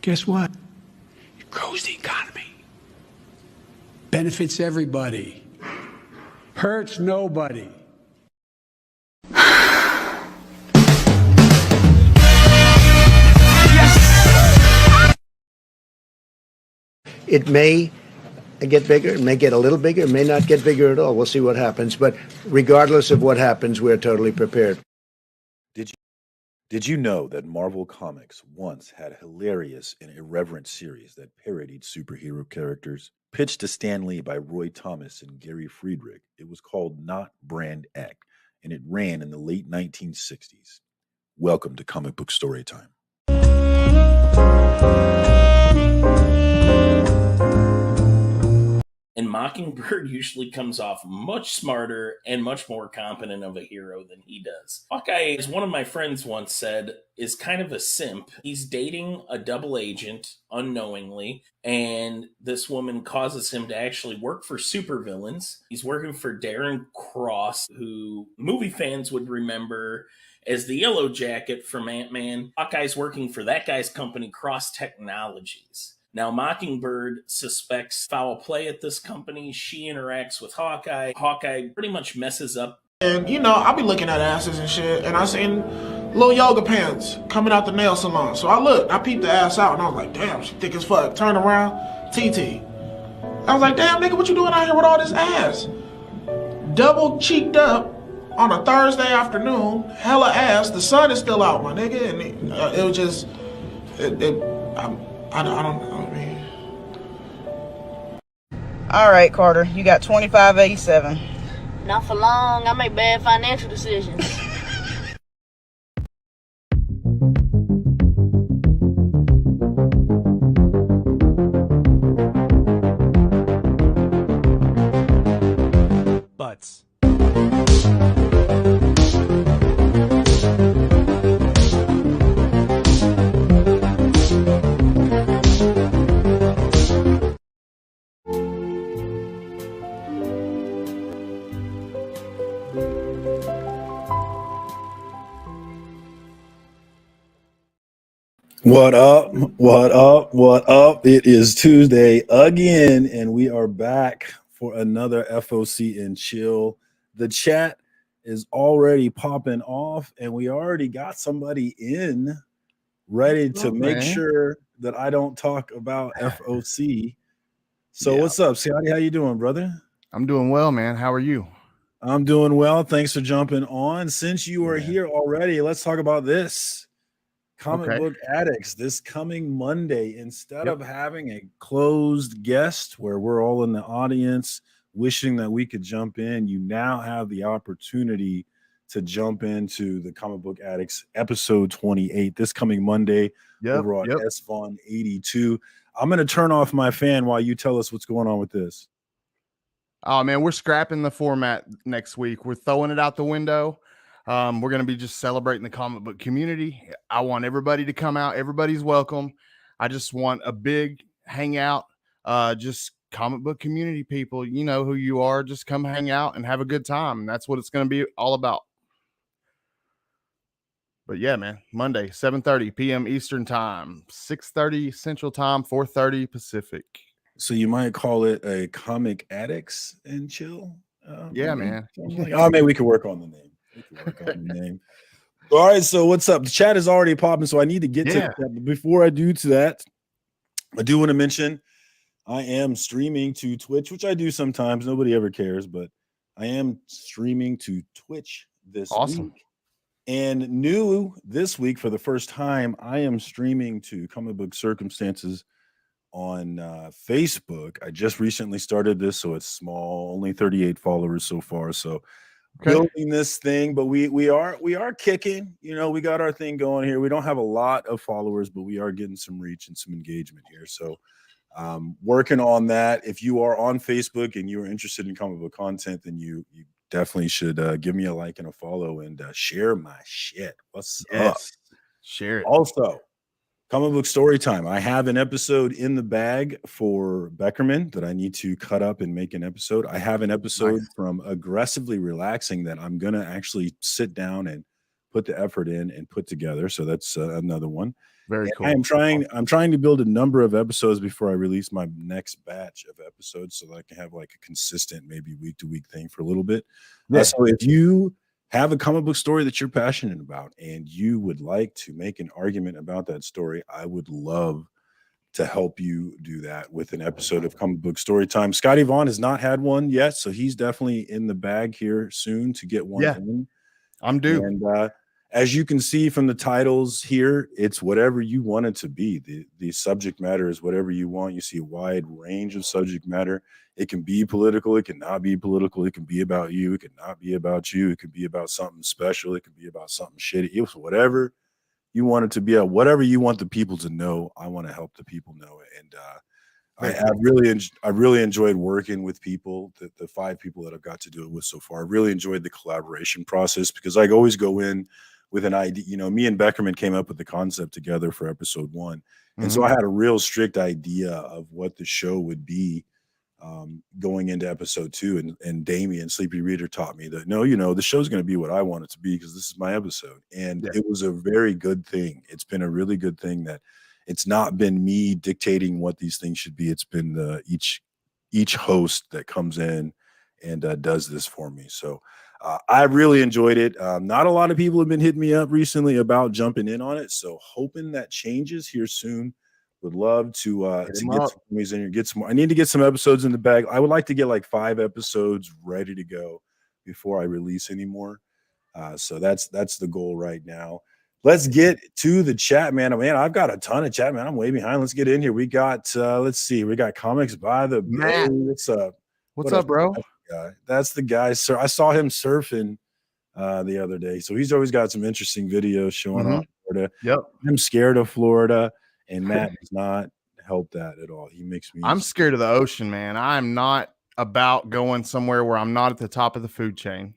Guess what? It grows the economy. Benefits everybody. Hurts nobody. It may get bigger, it may get a little bigger, it may not get bigger at all. We'll see what happens. But regardless of what happens, we're totally prepared. Did you know that Marvel Comics once had a hilarious and irreverent series that parodied superhero characters? Pitched to Stan Lee by Roy Thomas and Gary Friedrich, it was called Not Brand X, and it ran in the late 1960s. Welcome to Comic Book Storytime. And Mockingbird usually comes off much smarter and much more competent of a hero than he does. Hawkeye, as one of my friends once said, is kind of a simp. He's dating a double agent unknowingly, and this woman causes him to actually work for supervillains. He's working for Darren Cross, who movie fans would remember as the Yellow Jacket from Ant-Man. Hawkeye's working for that guy's company, Cross Technologies. Now, Mockingbird suspects foul play at this company. She interacts with Hawkeye. Hawkeye pretty much messes up. And, I'll be looking at asses and shit, and I seen little yoga pants coming out the nail salon. So I peeped the ass out, and I was like, damn, she thick as fuck. Turn around, TT. I was like, damn, nigga, what you doing out here with all this ass? Double cheeked up on a Thursday afternoon, hella ass. The sun is still out, my nigga, and it was just, I don't know. All right, Carter, you got 2587. Not for long. I make bad financial decisions. Butts. What up? What up? What up? It is Tuesday again, and we are back for another FOC and chill. The chat is already popping off, and we already got somebody in ready to make sure that I don't talk about FOC. So what's up, Scotty? How you doing, brother? I'm doing well, man. How are you? I'm doing well. Thanks for jumping on. Since you are here already, let's talk about this. Comic Book Addicts this coming Monday. Instead of having a closed guest where we're all in the audience wishing that we could jump in, you now have the opportunity to jump into the Comic Book Addicts episode 28 this coming Monday over on SVON 82. I'm going to turn off my fan while you tell us what's going on with this. Oh, man, we're scrapping the format next week. We're throwing it out the window. We're going to be just celebrating the comic book community. I want everybody to come out. Everybody's welcome. I just want a big hangout, just comic book community people. You know who you are. Just come hang out and have a good time. And that's what it's going to be all about. But yeah, man, Monday, 7:30 p.m. Eastern time, 6:30 Central time, 4:30 Pacific. So you might call it a Comic Addicts and Chill. Yeah, man. Oh, maybe we could work on the name. All right, so what's up? The chat is already popping, so I need to get to that. But before I do to that, I do want to mention I am streaming to Twitch, which I do sometimes. Nobody ever cares, but I am streaming to Twitch this week. And new this week for the first time, I am streaming to Comic Book Circumstances on Facebook. I just recently started this, so it's small, only 38 followers so far. So building this thing, but we are kicking. You know, we got our thing going here. We don't have a lot of followers, but we are getting some reach and some engagement here. So working on that. If you are on Facebook and you're interested in comic book content, then you definitely should give me a like and a follow and share my shit. What's up? Share it. Also, Comic Book Storytime. I have an episode in the bag for Beckerman that I need to cut up and make an episode. I have an episode from Aggressively Relaxing that I'm going to actually sit down and put the effort in and put together. So that's another one. Very cool. I'm trying to build a number of episodes before I release my next batch of episodes so that I can have like a consistent, maybe week to week thing for a little bit. Yeah. So if you have a comic book story that you're passionate about and you would like to make an argument about that story, I would love to help you do that with an episode of Comic Book Story Time. Scotty Vaughn has not had one yet, so he's definitely in the bag here soon to get one in. I'm due. And as you can see from the titles here, it's whatever you want it to be. The subject matter is whatever you want. You see a wide range of subject matter. It can be political. It can not be political. It can be about you. It can not be about you. It can be about something special. It can be about something shitty. It was whatever you want it to be. Whatever you want the people to know, I want to help the people know it. And I really enjoyed working with people, the 5 people that I've got to do it with so far. I really enjoyed the collaboration process because I always go in with an idea. You know, me and Beckerman came up with the concept together for episode 1. And so I had a real strict idea of what the show would be going into episode 2. And Damien, Sleepy Reader, taught me that, no, you know, the show's going to be what I want it to be because this is my episode. And it was a very good thing. It's been a really good thing that it's not been me dictating what these things should be. It's been each host that comes in and does this for me. So I really enjoyed it. Not a lot of people have been hitting me up recently about jumping in on it. So hoping that changes here soon. Would love to get some movies in here, get some more. I need to get some episodes in the bag. I would like to get like 5 episodes ready to go before I release any more. So that's the goal right now. Let's get to the chat, man. Man, I've got a ton of chat, man. I'm way behind. Let's get in here. We got let's see, we got Comics by the Bay. What's up, bro? That's the guy, sir. I saw him surfing the other day. So he's always got some interesting videos showing off Florida. Yep. I'm scared of Florida. And Matt does not help that at all. He makes me. I'm scared of the ocean, man. I'm not about going somewhere where I'm not at the top of the food chain.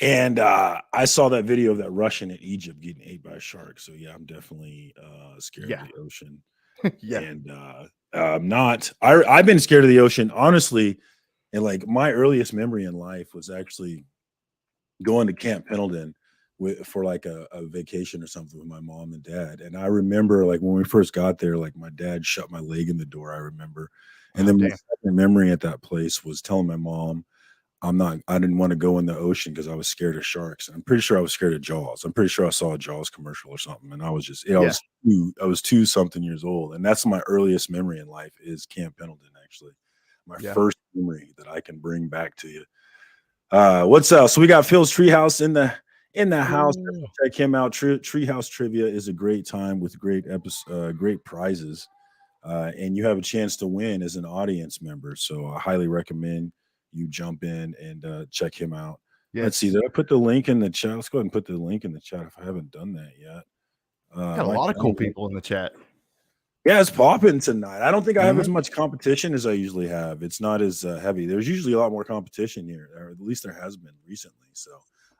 And I saw that video of that Russian in Egypt getting ate by a shark. So yeah, I'm definitely scared of the ocean. And I've been scared of the ocean, honestly. And like my earliest memory in life was actually going to Camp Pendleton for like a vacation or something with my mom and dad. And I remember like when we first got there, like my dad shut my leg in the door, I remember. And then my second memory at that place was telling my mom I didn't want to go in the ocean because I was scared of sharks. And I'm pretty sure I was scared of Jaws. I'm pretty sure I saw a Jaws commercial or something. And I was just, I was 2-something years old. And that's my earliest memory in life is Camp Pendleton, actually. My first memory that I can bring back to you. What's else? So we got Phil's Treehouse in the house. Check him out. Treehouse Trivia is a great time with great prizes, and you have a chance to win as an audience member. So I highly recommend you jump in and check him out. Let's see. Did I put the link in the chat? Let's go ahead and put the link in the chat if I haven't done that yet. Got a lot of cool people in the chat. Yeah, it's popping tonight. I don't think I have as much competition as I usually have. It's not as heavy. There's usually a lot more competition here, or at least there has been recently. So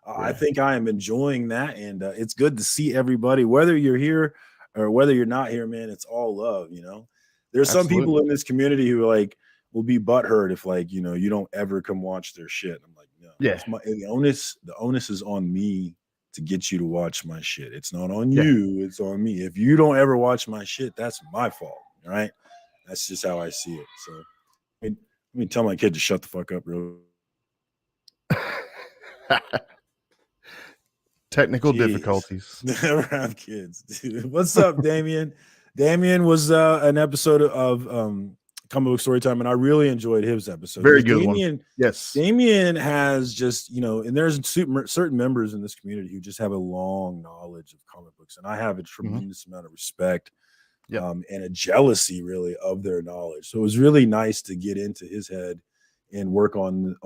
I think I am enjoying that, and it's good to see everybody, whether you're here or whether you're not here, man. It's all love, you know. There's some people in this community who like will be butthurt if like you don't ever come watch their shit. I'm like, no, the onus is on me to get you to watch my shit. It's not on you, it's on me. If you don't ever watch my shit, that's my fault. All right. That's just how I see it. So let me tell my kid to shut the fuck up real. Technical difficulties. Never have kids, dude. What's up, Damien? Damien was an episode of Comic Book Story Time, and I really enjoyed his episode. Very good one. Yes. Damien has just, and there's certain members in this community who just have a long knowledge of comic books, and I have a tremendous amount of respect and a jealousy, really, of their knowledge. So it was really nice to get into his head and work on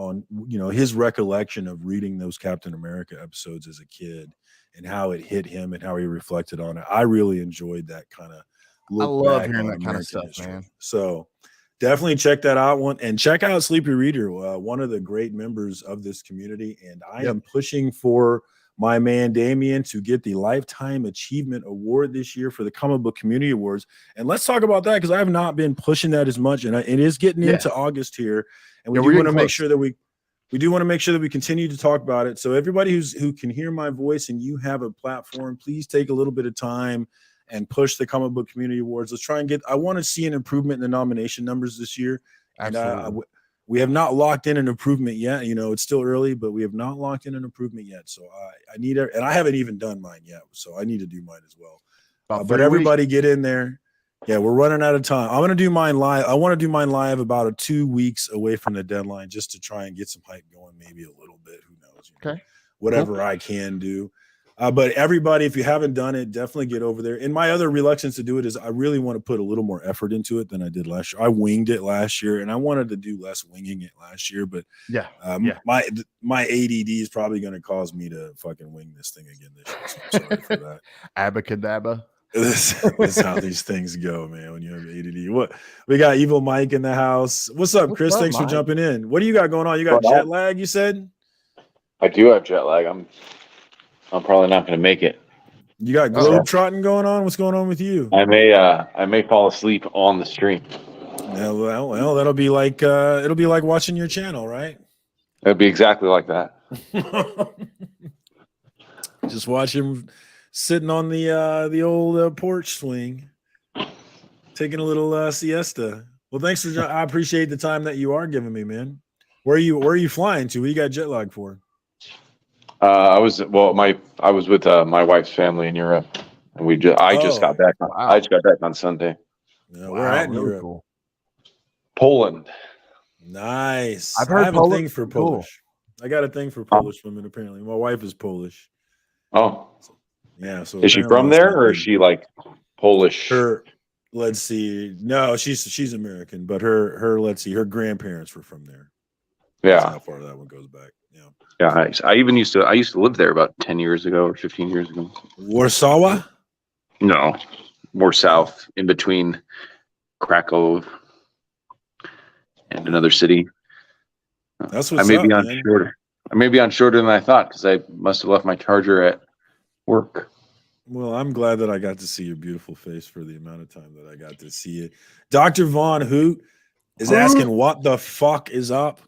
his recollection of reading those Captain America episodes as a kid and how it hit him and how he reflected on it. I really enjoyed that kind of look. I love hearing that kind of stuff, man. So definitely check that out and check out Sleepy Reader, one of the great members of this community. And I am pushing for my man Damien to get the Lifetime Achievement Award this year for the Comic Book Community Awards. And let's talk about that because I have not been pushing that as much, and it is getting into August here. And we do want to make sure that we we do want to make sure that we continue to talk about it. So everybody who can hear my voice and you have a platform, please take a little bit of time and push the Comic Book Community Awards. Let's try and I want to see an improvement in the nomination numbers this year. Absolutely. And we have not locked in an improvement yet. It's still early, but we have not locked in an improvement yet. So I need it. And I haven't even done mine yet. So I need to do mine as well. But everybody get in there. Yeah, we're running out of time. I'm going to do mine live. I want to do mine live about 2 weeks away from the deadline just to try and get some hype going, maybe a little bit. Who knows? Okay. Whatever I can do. But everybody, if you haven't done it, definitely get over there. And my other reluctance to do it is I really want to put a little more effort into it than I did last year. I winged it last year, and I wanted to do less winging it last year. But my ADD is probably going to cause me to fucking wing this thing again this year. So I'm sorry for that. Abacadabra. This is how these things go, man. When you have ADD, what we got? Evil Mike in the house. What's up, Chris? Thanks for jumping in. What do you got going on? You got jet lag? You said. I do have jet lag. I'm probably not going to make it. You got globe trotting going on? What's going on with you? I may fall asleep on the stream. Yeah, well, that'll be like it'll be like watching your channel, right? It'll be exactly like that. Just watch him sitting on the old porch swing, taking a little siesta. Well, thanks for. I appreciate the time that you are giving me, man. Where are you flying to? What you got jet lag for? I was with my wife's family in Europe, and I just got back. I just got back on Sunday. Yeah, we're at in Europe. Cool. Poland. Nice. I've heard I have a thing for Polish. Cool. I got a thing for Polish women. Apparently, my wife is Polish. Oh, yeah. So is she from there, or is she like Polish? Let's see. No, she's American, but her let's see, her grandparents were from there. Yeah. That's how far that one goes back. Yeah. Yeah. I used to live there about 10 years ago or 15 years ago. Warsaw? No, more south, in between Krakow and another city. That's what's I may up, be on man. shorter. I may be on shorter than I thought because I must have left my charger at work. Well, I'm glad that I got to see your beautiful face for the amount of time that I got to see it. Dr. Von Hoot is asking what the fuck is up.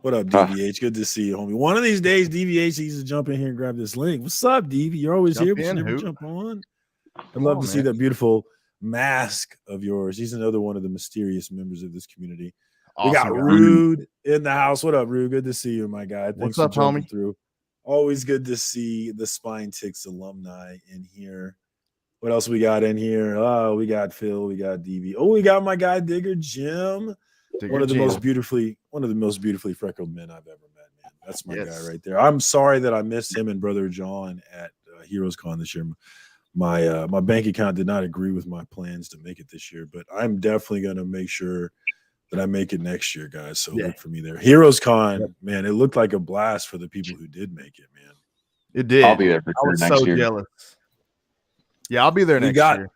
What up, DVH? Good to see you, homie. One of these days, DVH needs to jump in here and grab this link. What's up, DV? You're always here, but you never jump on. I'd love to see that beautiful mask of yours. He's another one of the mysterious members of this community. Awesome, we got Rude in the house. What up, Rude? Good to see you, my guy. Thanks for jumping through. Always good to see the Spine Ticks alumni in here. What else we got in here? Oh, we got Phil. We got DV. Oh, we got my guy Digger Jim. One of the most beautifully freckled men I've ever met, man. That's my guy right there. I'm sorry that I missed him and Brother John at Heroes Con this year. My bank account did not agree with my plans to make it this year, but I'm definitely going to make sure that I make it next year, guys. So look for me there. Heroes Con, man, it looked like a blast for the people who did make it, man. It did. I'll be there for sure next year. Jealous. Yeah, I'll be there next year.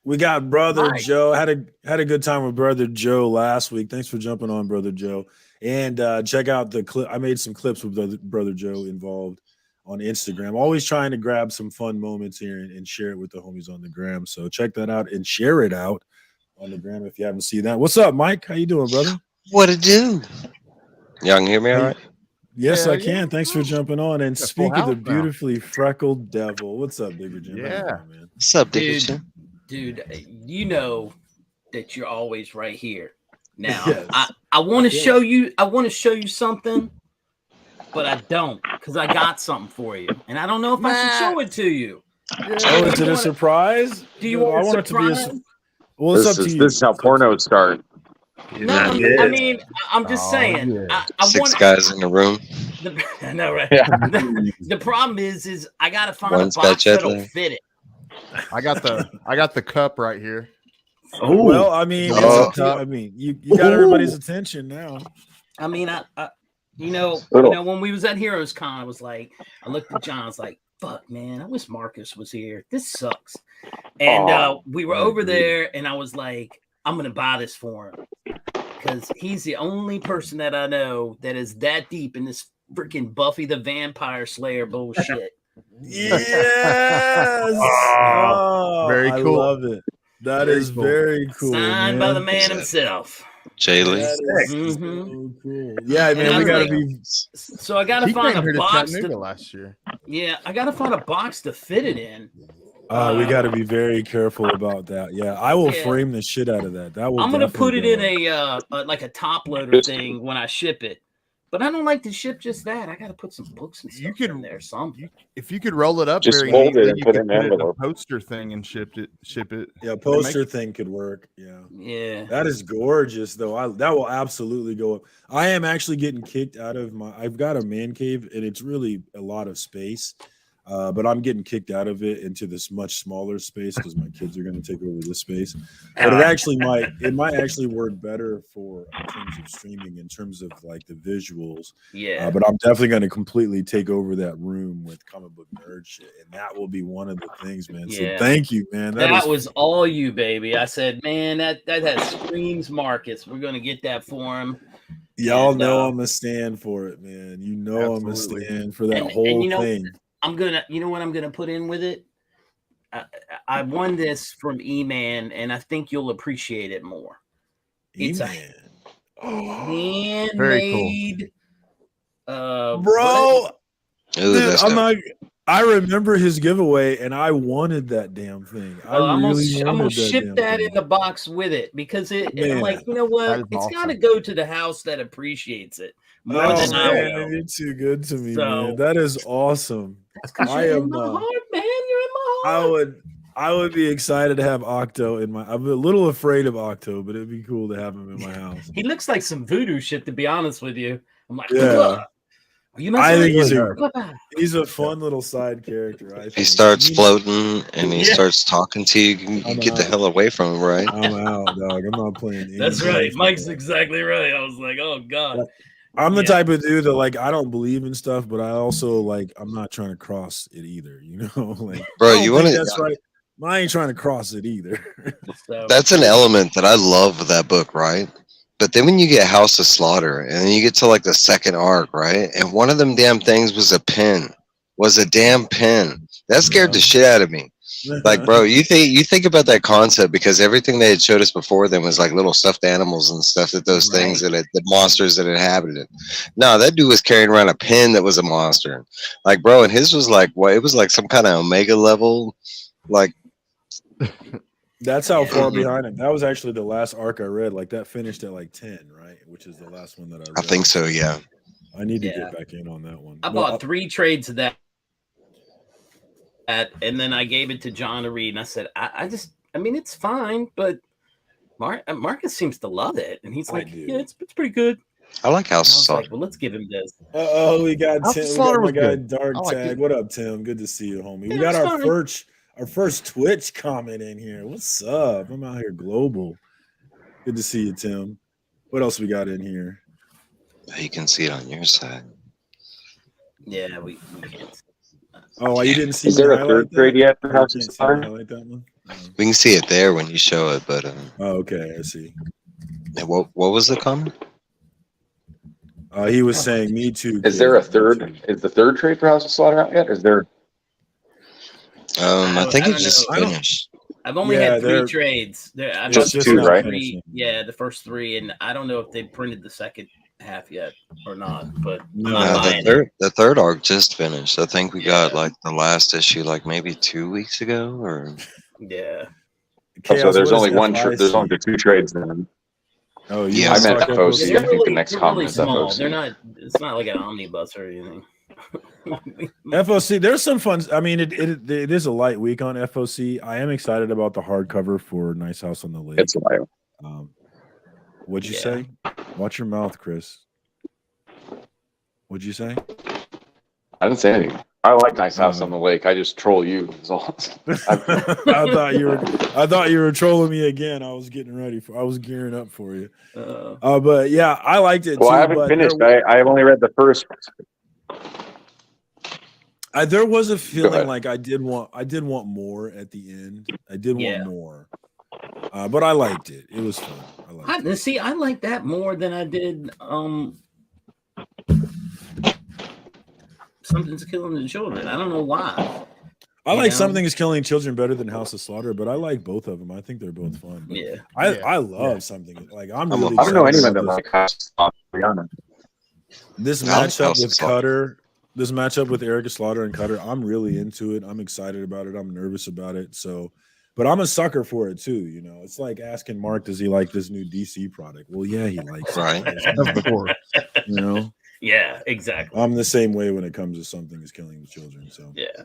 We got Brother Joe. Had a good time with Brother Joe last week. Thanks for jumping on, Brother Joe. And check out the clip. I made some clips with Brother Joe involved on Instagram. Always trying to grab some fun moments here and share it with the homies on the gram. So check that out and share it out on the gram if you haven't seen that. What's up, Mike? How you doing, brother? What it do? Y'all can hear me all right? Yes, I can. Thanks for jumping on. And speak of the beautifully freckled devil. What's up, Digger Jim? Yeah. Man? What's up, Digger Jim? Dude, you know that you're always right here. Now, yes. I want to show you. I want to show you something, but I don't because I got something for you, and I don't know if I should show it to you. Oh, is it a surprise? Do you want? I want it to be a. Well, it's up to you. This is how pornos start. No, I mean, I'm just saying. Yeah. I Six guys in the room. I know, right? Yeah. The problem is I gotta find a box that'll fit it. I got the cup right here. Oh well, I mean, you got everybody's attention now. I mean, you know, when we was at Heroes Con, I was like, I looked at John, I was like, fuck, man, I wish Marcus was here. This sucks. And we were over there, and I was like, I'm gonna buy this for him because he's the only person that I know that is that deep in this freaking Buffy the Vampire Slayer bullshit. Yes. Very cool. I love it. That is very cool. Signed by the man himself. Jaylee. So cool. Yeah, man, we gotta be. So I gotta He find came a here to box. Chattanooga last year. Yeah, I gotta find a box to fit it in. We got to be very careful about that. Yeah, I will Yeah. frame the shit out of that. That will. I'm gonna put it definitely in go up. a like a top loader thing when I ship it. But I don't like to ship just that. I gotta put some books and stuff in there. Something. If you could roll it up Just very fold it neatly, and you put it could in put an it in a envelope. poster thing and ship it. Yeah, poster thing could work. Yeah. Yeah. That is gorgeous, though. That will absolutely go up. I am actually getting kicked out of my. I've got a man cave, and it's really a lot of space. But I'm getting kicked out of it into this much smaller space because my kids are going to take over this space. But it might actually work better for in terms of streaming, in terms of like the visuals. Yeah. But I'm definitely going to completely take over that room with comic book nerd shit, and that will be one of the things, man. Yeah. So thank you, man. That was all you, baby. I said, man, that has screams Marcus. We're gonna get that for him. Y'all know I'm gonna stand for it, man. You know I'm gonna stand for that whole thing. You know what I'm gonna put in with it? I won this from E-Man, and I think you'll appreciate it more. It's a handmade, bro. Dude, I remember his giveaway, and I wanted that damn thing. I'm gonna ship that in the box with it because I'm like, you know what? It's got to go to the house that appreciates it more than I will. You're too good to me, So- man. That is awesome. You're in my heart, man. You're in my heart. I would be excited to have Octo in my. I'm a little afraid of Octo, but it'd be cool to have him in my house. He looks like some voodoo shit, to be honest with you. I'm like, Yeah. I think he's a fun little side character. I think. He starts floating and he starts talking to you. You get the hell away from him, right? I'm out, dog. I'm not playing. That's right. Mike's exactly right. I was like, oh god. I'm the type of dude that like I don't believe in stuff, but I also like I'm not trying to cross it either. You know, like bro, you want to? That's right. I ain't trying to cross it either. That's an element that I love of that book, right? But then when you get House of Slaughter and then you get to like the second arc, right? And one of them damn things was a damn pin. That scared the shit out of me. Like, bro, you think about that concept because everything they had showed us before then was like little stuffed animals and stuff that those things that the monsters that inhabited it. No, that dude was carrying around a pin that was a monster. Like, bro, and his was like it was like some kind of Omega level, like. That's how far behind him. That was actually the last arc I read. Like that finished at like 10, right? Which is the last one that I read. I think so, yeah. I need to get back in on that one. I bought 3 trades of that, and then I gave it to John to read, and I said, I mean, it's fine, but Marcus seems to love it, and he's like, yeah, it's pretty good. I like House of Slaughter. Like, well, let's give him this. We got House Tim. of We Slaughter got my was guy good. Dark I like Tag. it. What up, Tim? Good to see you, homie. We Yeah, got it's our fine. first Twitch comment in here. What's up? I'm out here global. Good to see you, Tim. What else we got in here? You can see it on your side. Yeah, we can't. Oh, you didn't see? Is there me a highlight third that? grade yet for You House of can't see me Slaughter? highlight that one? We can see it there when you show it, but Oh, okay, I see. what was the comment? He was saying, "Me too." Is there a third? Is the third trade for House of Slaughter out yet? Is there? I think I it don't just know. finished. I've only had 3 trades. I've Just got 2, right? 3, yeah, the first 3, and I don't know if they printed the second half yet or not. But I'm not buying it. The third arc just finished. I think we got like the last issue, like maybe 2 weeks ago, or Yeah. Oh, so there's what only is one. FIC? There's only the 2 trades then. Oh, yeah. I meant talk FOC. They're I think the next they're comment really is small. FOC. They're not. It's not like an omnibus or anything. FOC, there's some fun. I mean, it is a light week on FOC. I am excited about the hardcover for Nice House on the Lake. It's light. What'd you say? Watch your mouth, Chris. What'd you say? I didn't say anything. I like Nice House on the Lake. I just troll you. Is all. I thought you were trolling me again. I was getting ready I was gearing up for you. But yeah, I liked it. Well, too, I haven't but finished. I've only read the first. There was a Go feeling ahead. like I did want more at the end. I did Yeah. want more, but I liked it. It was fun. I liked it. See, I like that more than I did. Something's killing the children. I don't know why. I like Something Is Killing Children better than House of Slaughter, but I like both of them. I think they're both fun. But I love Something. Like I'm really. I don't know anyone that like House of Slaughter, to be honest. This matchup with Cutter, this matchup with Erica Slaughter and Cutter, I'm really into it. I'm excited about it. I'm nervous about it. So, but I'm a sucker for it too. You know, it's like asking Mark, does he like this new DC product? Well, yeah, he likes it. Of course. You know. Yeah, exactly. I'm the same way when it comes to Something Is Killing the Children. So yeah,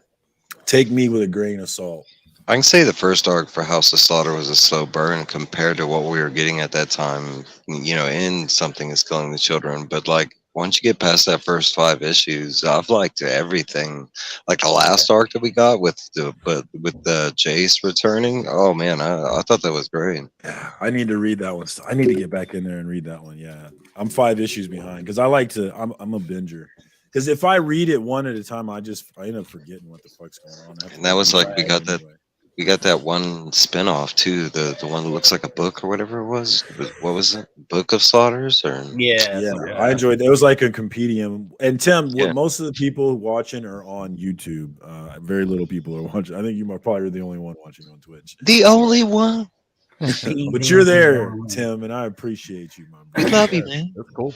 take me with a grain of salt. I can say the first arc for House of Slaughter was a slow burn compared to what we were getting at that time, you know, in Something Is Killing the Children. But like once you get past that first 5 issues, I've liked everything. Like the last arc that we got with the Jace returning. Oh man, I thought that was great. Yeah, I need to read that one. I need to get back in there and read that one. Yeah, I'm 5 issues behind because I like to. I'm a binger. Because if I read it one at a time, I end up forgetting what the fuck's going on. And that was like we got that one spin-off too, the one that looks like a book or whatever it was. What was it? Book of Slaughters or I enjoyed it. It was like a compendium. And Tim, most of the people watching are on YouTube. Very little people are watching. I think you might probably be the only one watching on Twitch. The only one. But you're there, Tim, and I appreciate you, my brother. I love you, man. That's cool.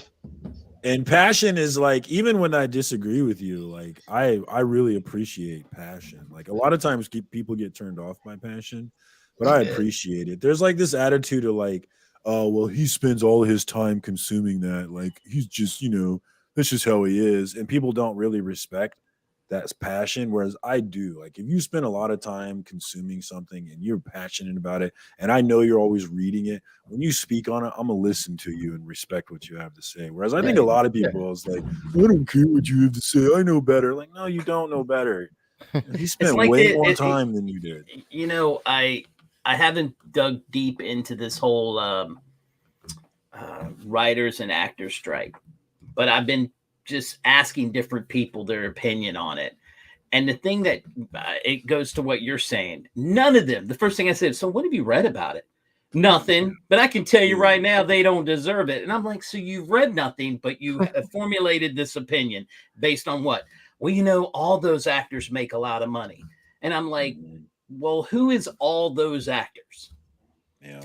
And passion is like, even when I disagree with you, like I really appreciate passion. Like a lot of times people get turned off by passion, but I appreciate it. There's like this attitude of like, oh, well, he spends all his time consuming that. Like he's just, you know, that's just how he is. And people don't really respect that's passion. Whereas I do. Like if you spend a lot of time consuming something and you're passionate about it, and I know you're always reading it, when you speak on it, I'm gonna listen to you and respect what you have to say. Whereas I think a lot of people is like, I don't care what you have to say, I know better. Like, no, you don't know better. He spent like way more time than you did. You know, I haven't dug deep into this whole writers and actors strike, but I've been just asking different people their opinion on it. And the thing that it goes to what you're saying, none of them, the first thing I said, so what have you read about it? Nothing, but I can tell you right now, they don't deserve it. And I'm like, so you've read nothing, but you have formulated this opinion based on what? Well, you know, all those actors make a lot of money. And I'm like, well, who is all those actors? Yeah.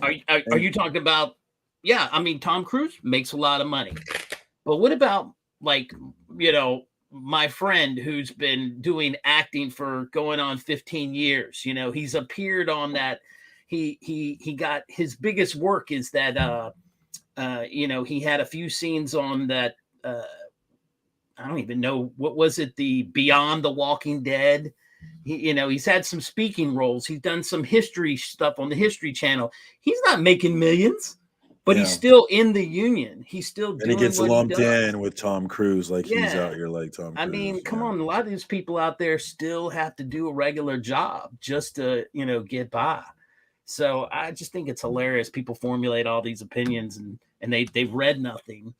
Are you talking about, yeah, I mean, Tom Cruise makes a lot of money, but what about like, you know, my friend who's been doing acting for going on 15 years, you know, he's appeared on that. He got his biggest work is that, you know, he had a few scenes on that. I don't even know, what was it? The Beyond the Walking Dead. You know, he's had some speaking roles. He's done some history stuff on the History Channel. He's not making millions. But he's still in the union. He's still doing. And he gets lumped in with Tom Cruise, like he's out here like Tom Cruise. I mean, come on, a lot of these people out there still have to do a regular job just to, you know, get by. So I just think it's hilarious. People formulate all these opinions and they've read nothing.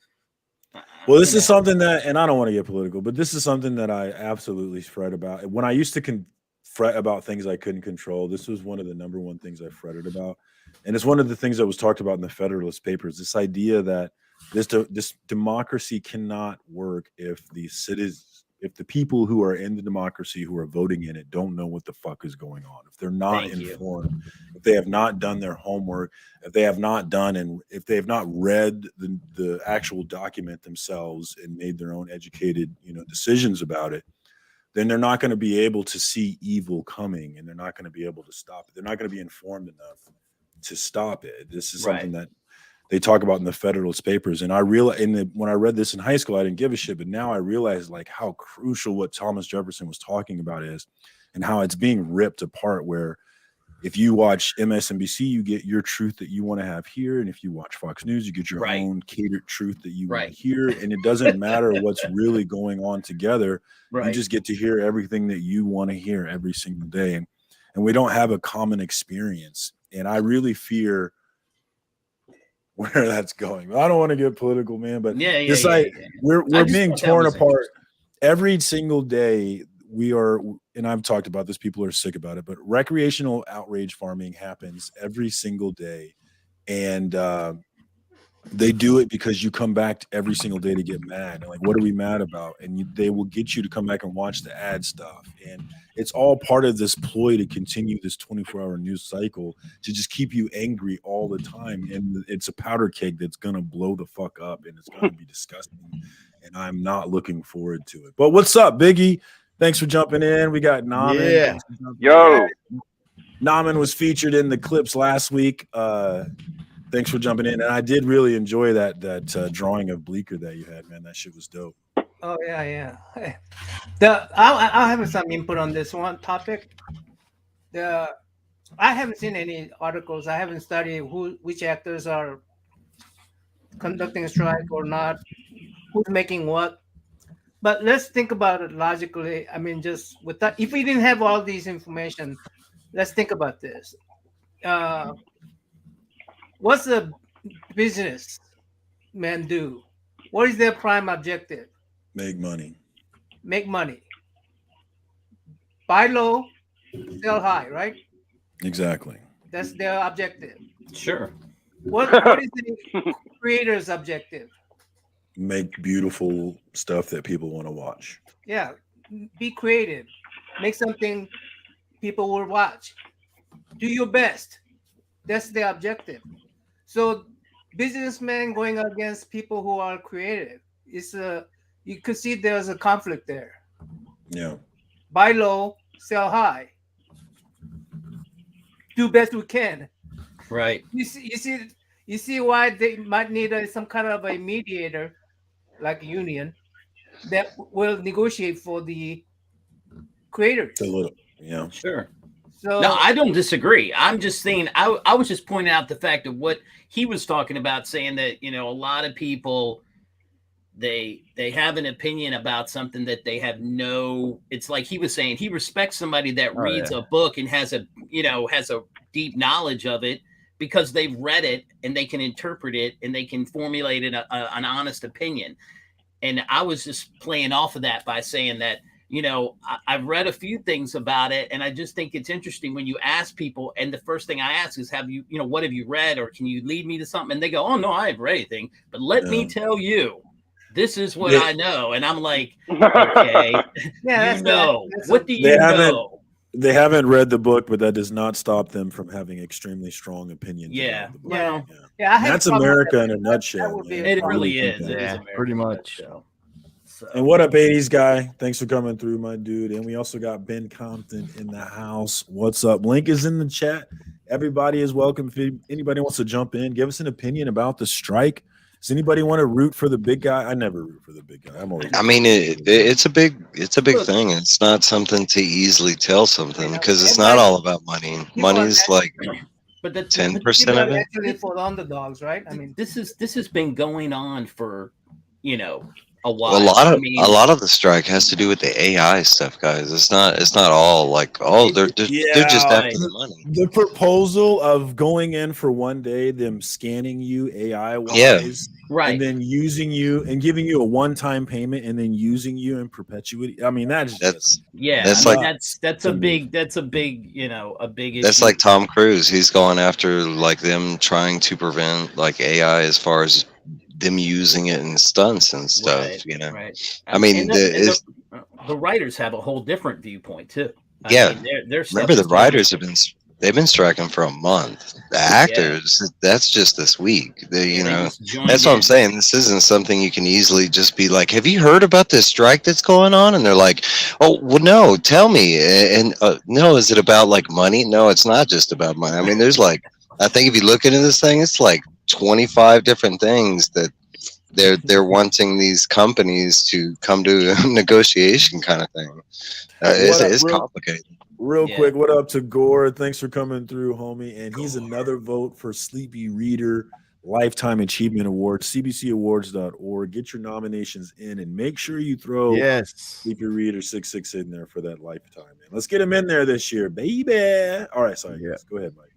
Well, this is something that, and I don't want to get political, but this is something that I absolutely fret about. When I used to fret about things I couldn't control, this was one of the number one things I fretted about. And it's one of the things that was talked about in the Federalist Papers, this idea that this democracy cannot work if the people who are in the democracy, who are voting in it, don't know what the fuck is going on. If they're not informed, if they have not done their homework, if they have not done, and if they have not read the actual document themselves and made their own educated, you know, decisions about it, then they're not going to be able to see evil coming, and they're not going to be able to stop it. They're not going to be informed enough to stop it. This is something that they talk about in the Federalist Papers. And I realized when I read this in high school, I didn't give a shit, but now I realize like how crucial what Thomas Jefferson was talking about is, and how it's being ripped apart, where if you watch MSNBC, you get your truth that you want to have here. And if you watch Fox News, you get your own catered truth that you want to hear. And it doesn't matter what's really going on together. You just get to hear everything that you want to hear every single day. And we don't have a common experience. And I really fear where that's going. I don't want to get political, man, but we're being torn apart every single day. We are, and I've talked about this, people are sick about it, but recreational outrage farming happens every single day. And they do it because you come back every single day to get mad. Like, what are we mad about? And they will get you to come back and watch the ad stuff. And it's all part of this ploy to continue this 24-hour news cycle to just keep you angry all the time. And it's a powder keg that's going to blow the fuck up, and it's going to be disgusting. And I'm not looking forward to it. But what's up, Biggie? Thanks for jumping in. We got Naman. Yeah. Yo. Naman was featured in the clips last week. Thanks for jumping in, and I did really enjoy that drawing of Bleecker that you had, man. That shit was dope. Oh yeah. I'll have some input on this one topic. I haven't seen any articles. I haven't studied which actors are conducting a strike or not, who's making what. But let's think about it logically. I mean, just with that, if we didn't have all these information, let's think about this. What's the business men do? What is their prime objective? Make money. Make money. Buy low, sell high, right? Exactly. That's their objective. Sure. What is the creator's objective? Make beautiful stuff that people want to watch. Yeah. Be creative. Make something people will watch. Do your best. That's the objective. So businessmen going against people who are creative, you could see there's a conflict there. Yeah. Buy low, sell high. Do best we can. Right. You see why they might need some kind of a mediator, like a union, that will negotiate for the creators. Yeah. Sure. So, no, I don't disagree. I'm just saying, I was just pointing out the fact of what he was talking about, saying that, a lot of people, they have an opinion about something that they have it's like he was saying, he respects somebody that reads a book and has a deep knowledge of it because they've read it and they can interpret it and they can formulate an honest opinion. And I was just playing off of that by saying that, I've read a few things about it, and I just think it's interesting when you ask people, and the first thing I ask is, what have you read, or can you lead me to something? And they go, oh, no, I haven't read anything, but let me tell you, this is what I know. And I'm like, okay, what do you know? They haven't read the book, but that does not stop them from having extremely strong opinions. Yeah. Well, that's America in a nutshell. It really is. Yeah, pretty much. And what up, 80s guy? Thanks for coming through, my dude. And we also got Ben Compton in the house. What's up? Link is in the chat. Everybody is welcome. If anybody wants to jump in, give us an opinion about the strike. Does anybody want to root for the big guy? I never root for the big guy. I mean, it's a big thing. It's not something to easily tell something because it's not all about money. Money's like 10% of it. Actually, for the underdogs, right? I mean, this has been going on for a while. Well, a lot of the strike has to do with the AI stuff, guys. It's not all like, they're just after the money. The proposal of going in for one day, them scanning you AI wise, right, and then using you and giving you a one-time payment, and then using you in perpetuity. I mean, that's a big issue. That's like Tom Cruise. He's going after like them trying to prevent like AI as far as them using it in stunts and stuff, Right. I mean, the writers have a whole different viewpoint too. I mean, remember the writers they've been striking for a month. The actors, that's just this week. That's what I'm saying. This isn't something you can easily just be like, have you heard about this strike that's going on? And they're like, oh, well, no, tell me. And no, is it about like money? No, it's not just about money. I mean, there's like, I think if you look into this thing, it's like 25 different things that they're wanting these companies to come to a negotiation kind of thing. It's complicated. Real quick, what up to Gore? Thanks for coming through, homie. And he's another vote for Sleepy Reader Lifetime Achievement Award, cbcawards.org. Get your nominations in and make sure you throw Sleepy Reader 66 in there for that lifetime. Man. Let's get him in there this year, baby. All right, sorry, guys. Go ahead, Mike.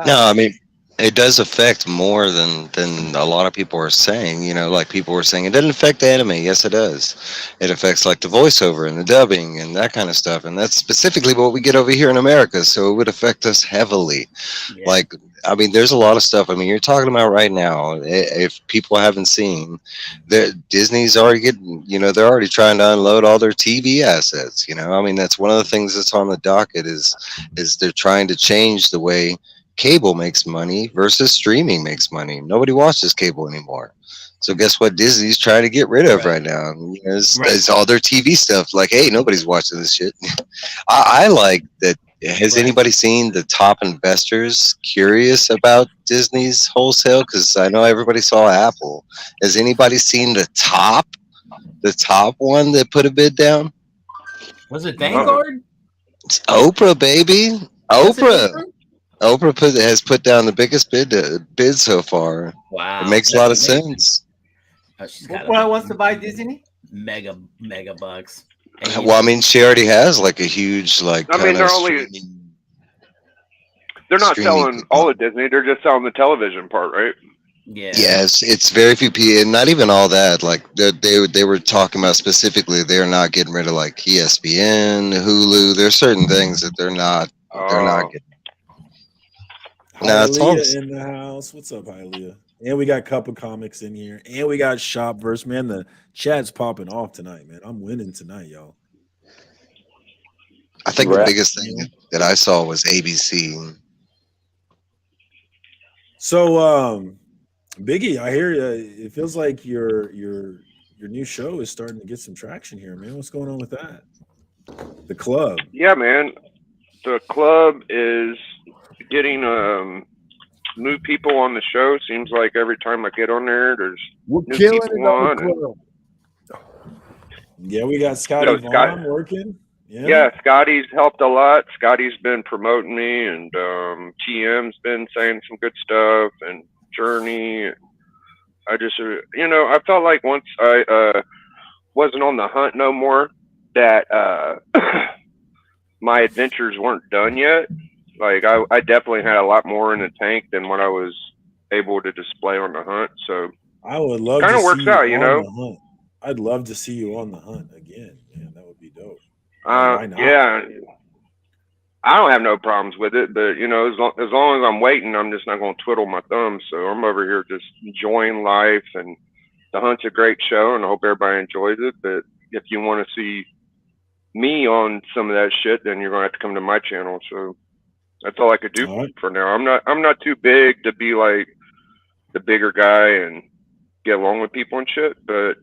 No, I mean, it does affect more than a lot of people are saying. Like people were saying, it doesn't affect the anime. Yes, it does. It affects like the voiceover and the dubbing and that kind of stuff. And that's specifically what we get over here in America. So it would affect us heavily. Yeah. Like I mean, there's a lot of stuff. I mean, you're talking about right now. If people haven't seen, Disney's already getting, they're already trying to unload all their TV assets. I mean, that's one of the things that's on the docket is they're trying to change the way cable makes money versus streaming makes money. Nobody watches cable anymore. So guess what Disney's trying to get rid of right now? It's all their TV stuff. Like, hey, nobody's watching this shit. I like that. Has anybody seen the top investors curious about Disney's wholesale? Because I know everybody saw Apple. Has anybody seen the top one that put a bid down? Was it Vanguard? It's Oprah, baby. Oprah has put down the biggest bid so far. Wow, it makes a lot of sense. Oprah wants to buy Disney. Mega bucks. Well, I mean, she already has like a huge like. I mean, they're not selling all of Disney. They're just selling the television part, right? Yeah. Yes, it's very few people, and not even all that. Like they were talking about specifically, they're not getting rid of like ESPN, Hulu. There's certain things that they're not getting. No, it's in the house. What's up, Hialeah? And we got Cup of Comics in here, and we got Shopverse. Man, the chat's popping off tonight, man. I'm winning tonight, y'all. I think the biggest thing that I saw was ABC. So, Biggie, I hear you. It feels like your new show is starting to get some traction here, man. What's going on with that? The club. Yeah, man. The club is getting new people on the show. Seems like every time I get on there, there's new people on. Yeah, we got Scotty Vaughn working. Yeah, Scotty's helped a lot. Scotty's been promoting me, and TM's been saying some good stuff, and Journey. I just, I felt like once I wasn't on the hunt no more, that my adventures weren't done yet. Like, I definitely had a lot more in the tank than what I was able to display on the hunt. So I would love kind of works out, I'd love to see you on the hunt again, man. That would be dope. Yeah, I don't have no problems with it, but as long as I'm waiting, I'm just not going to twiddle my thumbs. So I'm over here just enjoying life, and the hunt's a great show, and I hope everybody enjoys it. But if you want to see me on some of that shit, then you're going to have to come to my channel. So that's all I could do for now. I'm not too big to be like the bigger guy and get along with people and shit, but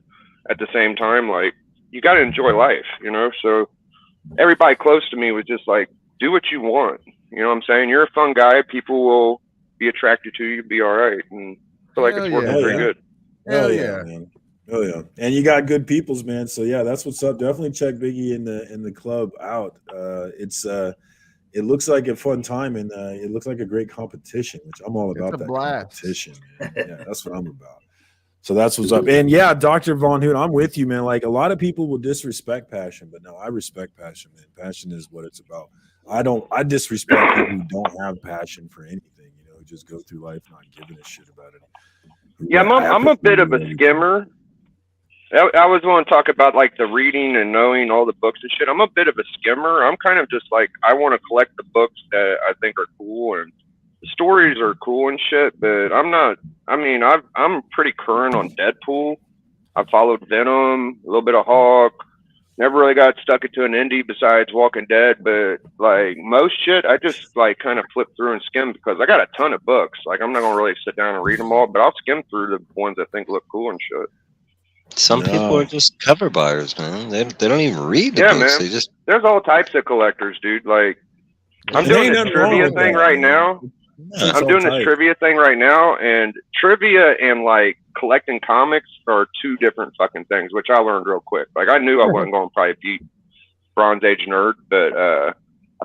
at the same time, like, you got to enjoy life, So everybody close to me was just like, do what you want. You know what I'm saying? You're a fun guy. People will be attracted to you. Be all right. And I feel like it's working pretty good. Hell yeah, man. Oh yeah. And you got good peoples, man. So yeah, that's what's up. Definitely check Biggie in the club out. It looks like a fun time, and it looks like a great competition, which I'm all about. That competition, man. Yeah, that's what I'm about. So that's what's up. And yeah, Dr. Von Hoon, I'm with you, man. Like, a lot of people will disrespect passion, but no, I respect passion, man. Passion is what it's about. I disrespect people who don't have passion for anything, who just go through life not giving a shit about it. Yeah, I'm a bit of a skimmer. I was want to talk about like the reading and knowing all the books and shit. I'm a bit of a skimmer. I'm kind of just like, I want to collect the books that I think are cool, and the stories are cool and shit, but I'm pretty current on Deadpool. I followed Venom, a little bit of Hawk. Never really got stuck into an indie besides Walking Dead, but like most shit, I just like kind of flip through and skim because I got a ton of books. Like, I'm not gonna really sit down and read them all, but I'll skim through the ones I think look cool and shit. Some people are just cover buyers, man. They don't even read the books. Man. There's all types of collectors, dude. Like, I'm doing this trivia thing right now. I'm doing this trivia thing right now, and trivia and like collecting comics are two different fucking things, which I learned real quick. Like, I knew I wasn't going to probably beat Bronze Age nerd, but I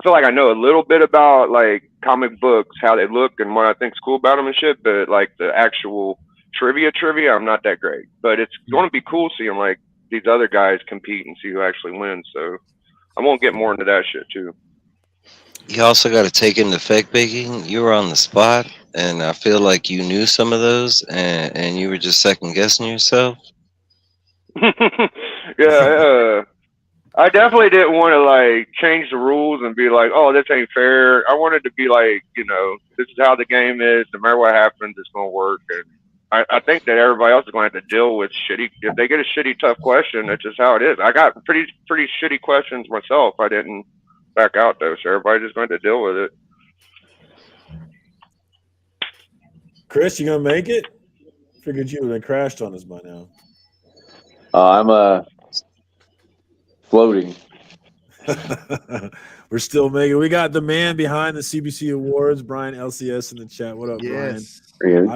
feel like I know a little bit about like comic books, how they look, and what I think's cool about them and shit. But like the actual trivia, I'm not that great. But it's going to be cool seeing like these other guys compete and see who actually wins. So I won't get more into that shit too. You also got to take into effect, Biggie. You were on the spot, and I feel like you knew some of those, and you were just second guessing yourself. Yeah, I definitely didn't want to like change the rules and be like, oh, this ain't fair. I wanted to be like, this is how the game is. No matter what happens, it's gonna work. And I think that everybody else is going to have to deal with shitty. If they get a shitty tough question, that's just how it is. I got pretty shitty questions myself. I didn't back out though, so everybody's just going to deal with it. Chris, you gonna make it? Figured you would have crashed on us by now. I'm floating. We're still making. We got the man behind the CBC Awards, Brian LCS, in the chat. What up, Yes. Brian?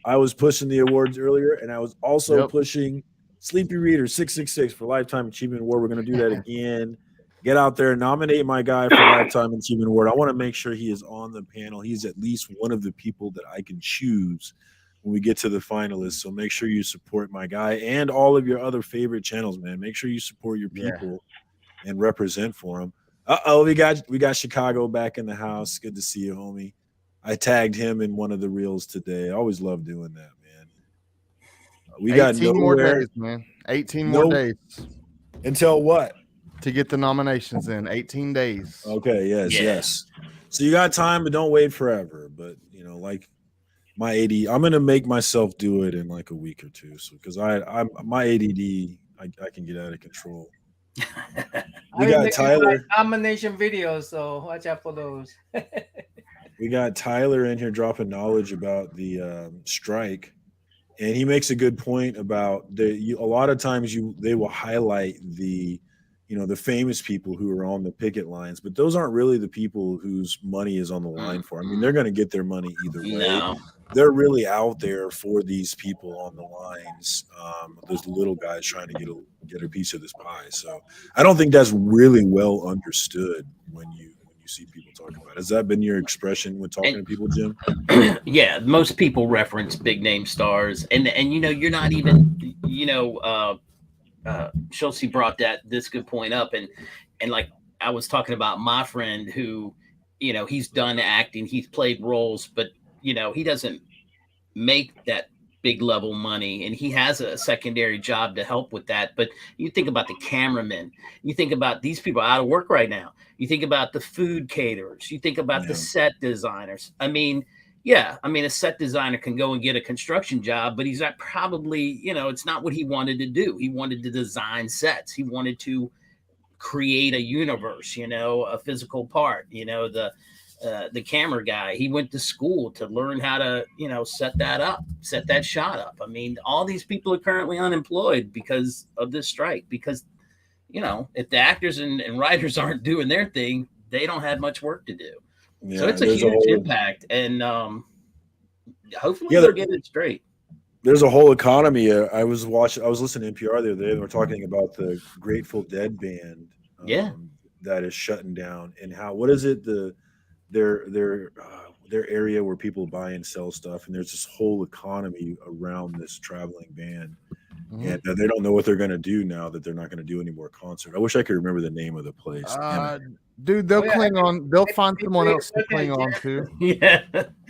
I was pushing the awards earlier, and I was also pushing Sleepy Reader 666 for Lifetime Achievement Award. We're going to do that again. Get out there, nominate my guy for Lifetime Achievement Award. I want to make sure he is on the panel. He's at least one of the people that I can choose when we get to the finalists. So make sure you support my guy and all of your other favorite channels, man. Make sure you support your people and represent for them. We got Chicago back in the house. Good to see you, homie. I tagged him in one of the reels today. I always love doing that, man. We got 18 more days, man. 18 more days. Until what? To get the nominations in. 18 days. Okay, yes. So you got time, but don't wait forever. But like my AD, I'm gonna make myself do it in like a week or two. So because I'm my ADD, I can get out of control. We got Tyler nomination videos, so watch out for those. We got Tyler in here dropping knowledge about the strike, and he makes a good point about a lot of times they will highlight the the famous people who are on the picket lines, but those aren't really the people whose money is on the line for. I mean, they're going to get their money either way. No. They're really out there for these people on the lines. Those little guys trying to get a piece of this pie. So I don't think that's really well understood when you see people talking about it. Has that been your expression when talking to people, Jim? Yeah, most people reference big name stars, and you're not even Chelsea brought this good point up, and like I was talking about my friend who, he's done acting, he's played roles, but he doesn't make that big level money, and he has a secondary job to help with that. But you think about the cameramen, you think about these people out of work right now, you think about the food caterers, you think about the set designers. I mean, a set designer can go and get a construction job, but he's not probably, it's not what he wanted to do. He wanted to design sets. He wanted to create a universe, a physical part, the camera guy. He went to school to learn how to, set that shot up. I mean, all these people are currently unemployed because of this strike, because, if the actors and writers aren't doing their thing, they don't have much work to do. Yeah, so it's a huge impact, and hopefully they'll get it straight. There's a whole economy. I was listening to NPR the other day. They were talking about the Grateful Dead band, that is shutting down, and what is it? Their area where people buy and sell stuff, and there's this whole economy around this traveling band. And they don't know what they're going to do now that they're not going to do any more concerts. I wish I could remember the name of the place. Dude, they'll cling on. They'll find someone else to cling on to.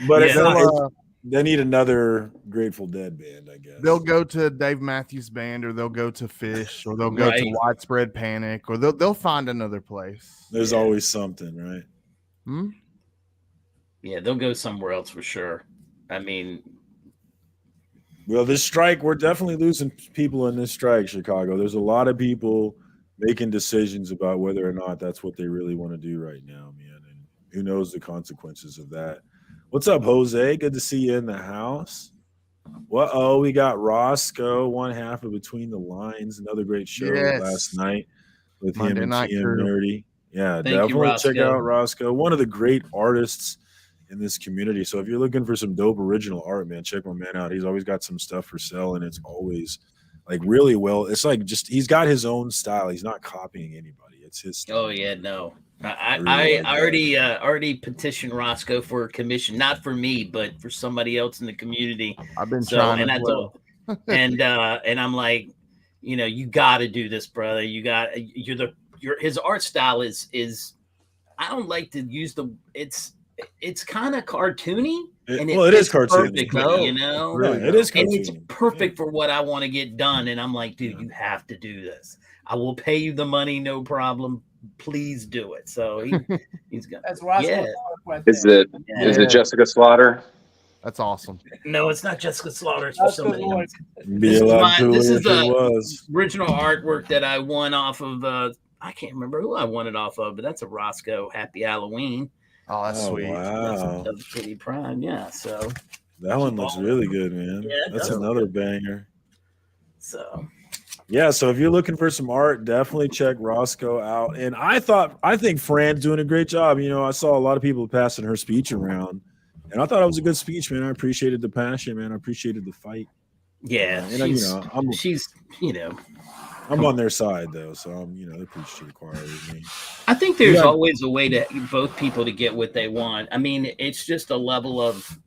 But they need another Grateful Dead band, I guess. They'll go to Dave Matthews Band, or they'll go to Fish, or they'll go to Widespread Panic, or they'll find another place. There's always something, right? Yeah, they'll go somewhere else for sure. I mean, well, this strike, we're definitely losing people in this strike, Chicago. There's a lot of people making decisions about whether or not that's what they really want to do right now, man. And who knows the consequences of that. What's up, Jose? Good to see you in the house. We got Roscoe, one half of Between the Lines, another great show last night with Monday him and TM Nerdy. Yeah, definitely check out Roscoe. One of the great artists in this community. So if you're looking for some dope original art, man, check my man out. He's always got some stuff for sale, and it's always like really well. It's like he's got his own style. He's not copying anybody. It's his style. Oh yeah, no. I already petitioned Roscoe for a commission, not for me, but for somebody else in the community. I've been trying, and and I'm like, you got to do this, brother. His art style is I don't like to use it's kind of cartoony, And it is cartoon. perfectly, you know? Really, it is and cartoon. it's perfect for what I want to get done. And I'm like, dude, you have to do this. I will pay you the money, no problem. Please do it. So he's gonna. That's Roscoe. Yeah. Right Is there. it Jessica Slaughter? That's awesome. No, it's not Jessica Slaughter. It's for somebody else. Be a lot cooler This is if it was. the original artwork that I won off of. I can't remember who I won it off of, but that's a Roscoe Happy Halloween. Oh, that's sweet. Wow. That's a Kitty Prime. Yeah. So That one looks really good, man. Yeah, it That's does. another banger. So Yeah, so if you're looking for some art, definitely check Roscoe out. And I think Fran's doing a great job. You know, I saw a lot of people passing her speech around, and I thought it was a good speech, man. I appreciated the passion, man. I appreciated the fight. yeah, And she's I'm on their side though, so they preach to the choir with me. I think there's always a way to both people to get what they want. I mean, it's just a level of,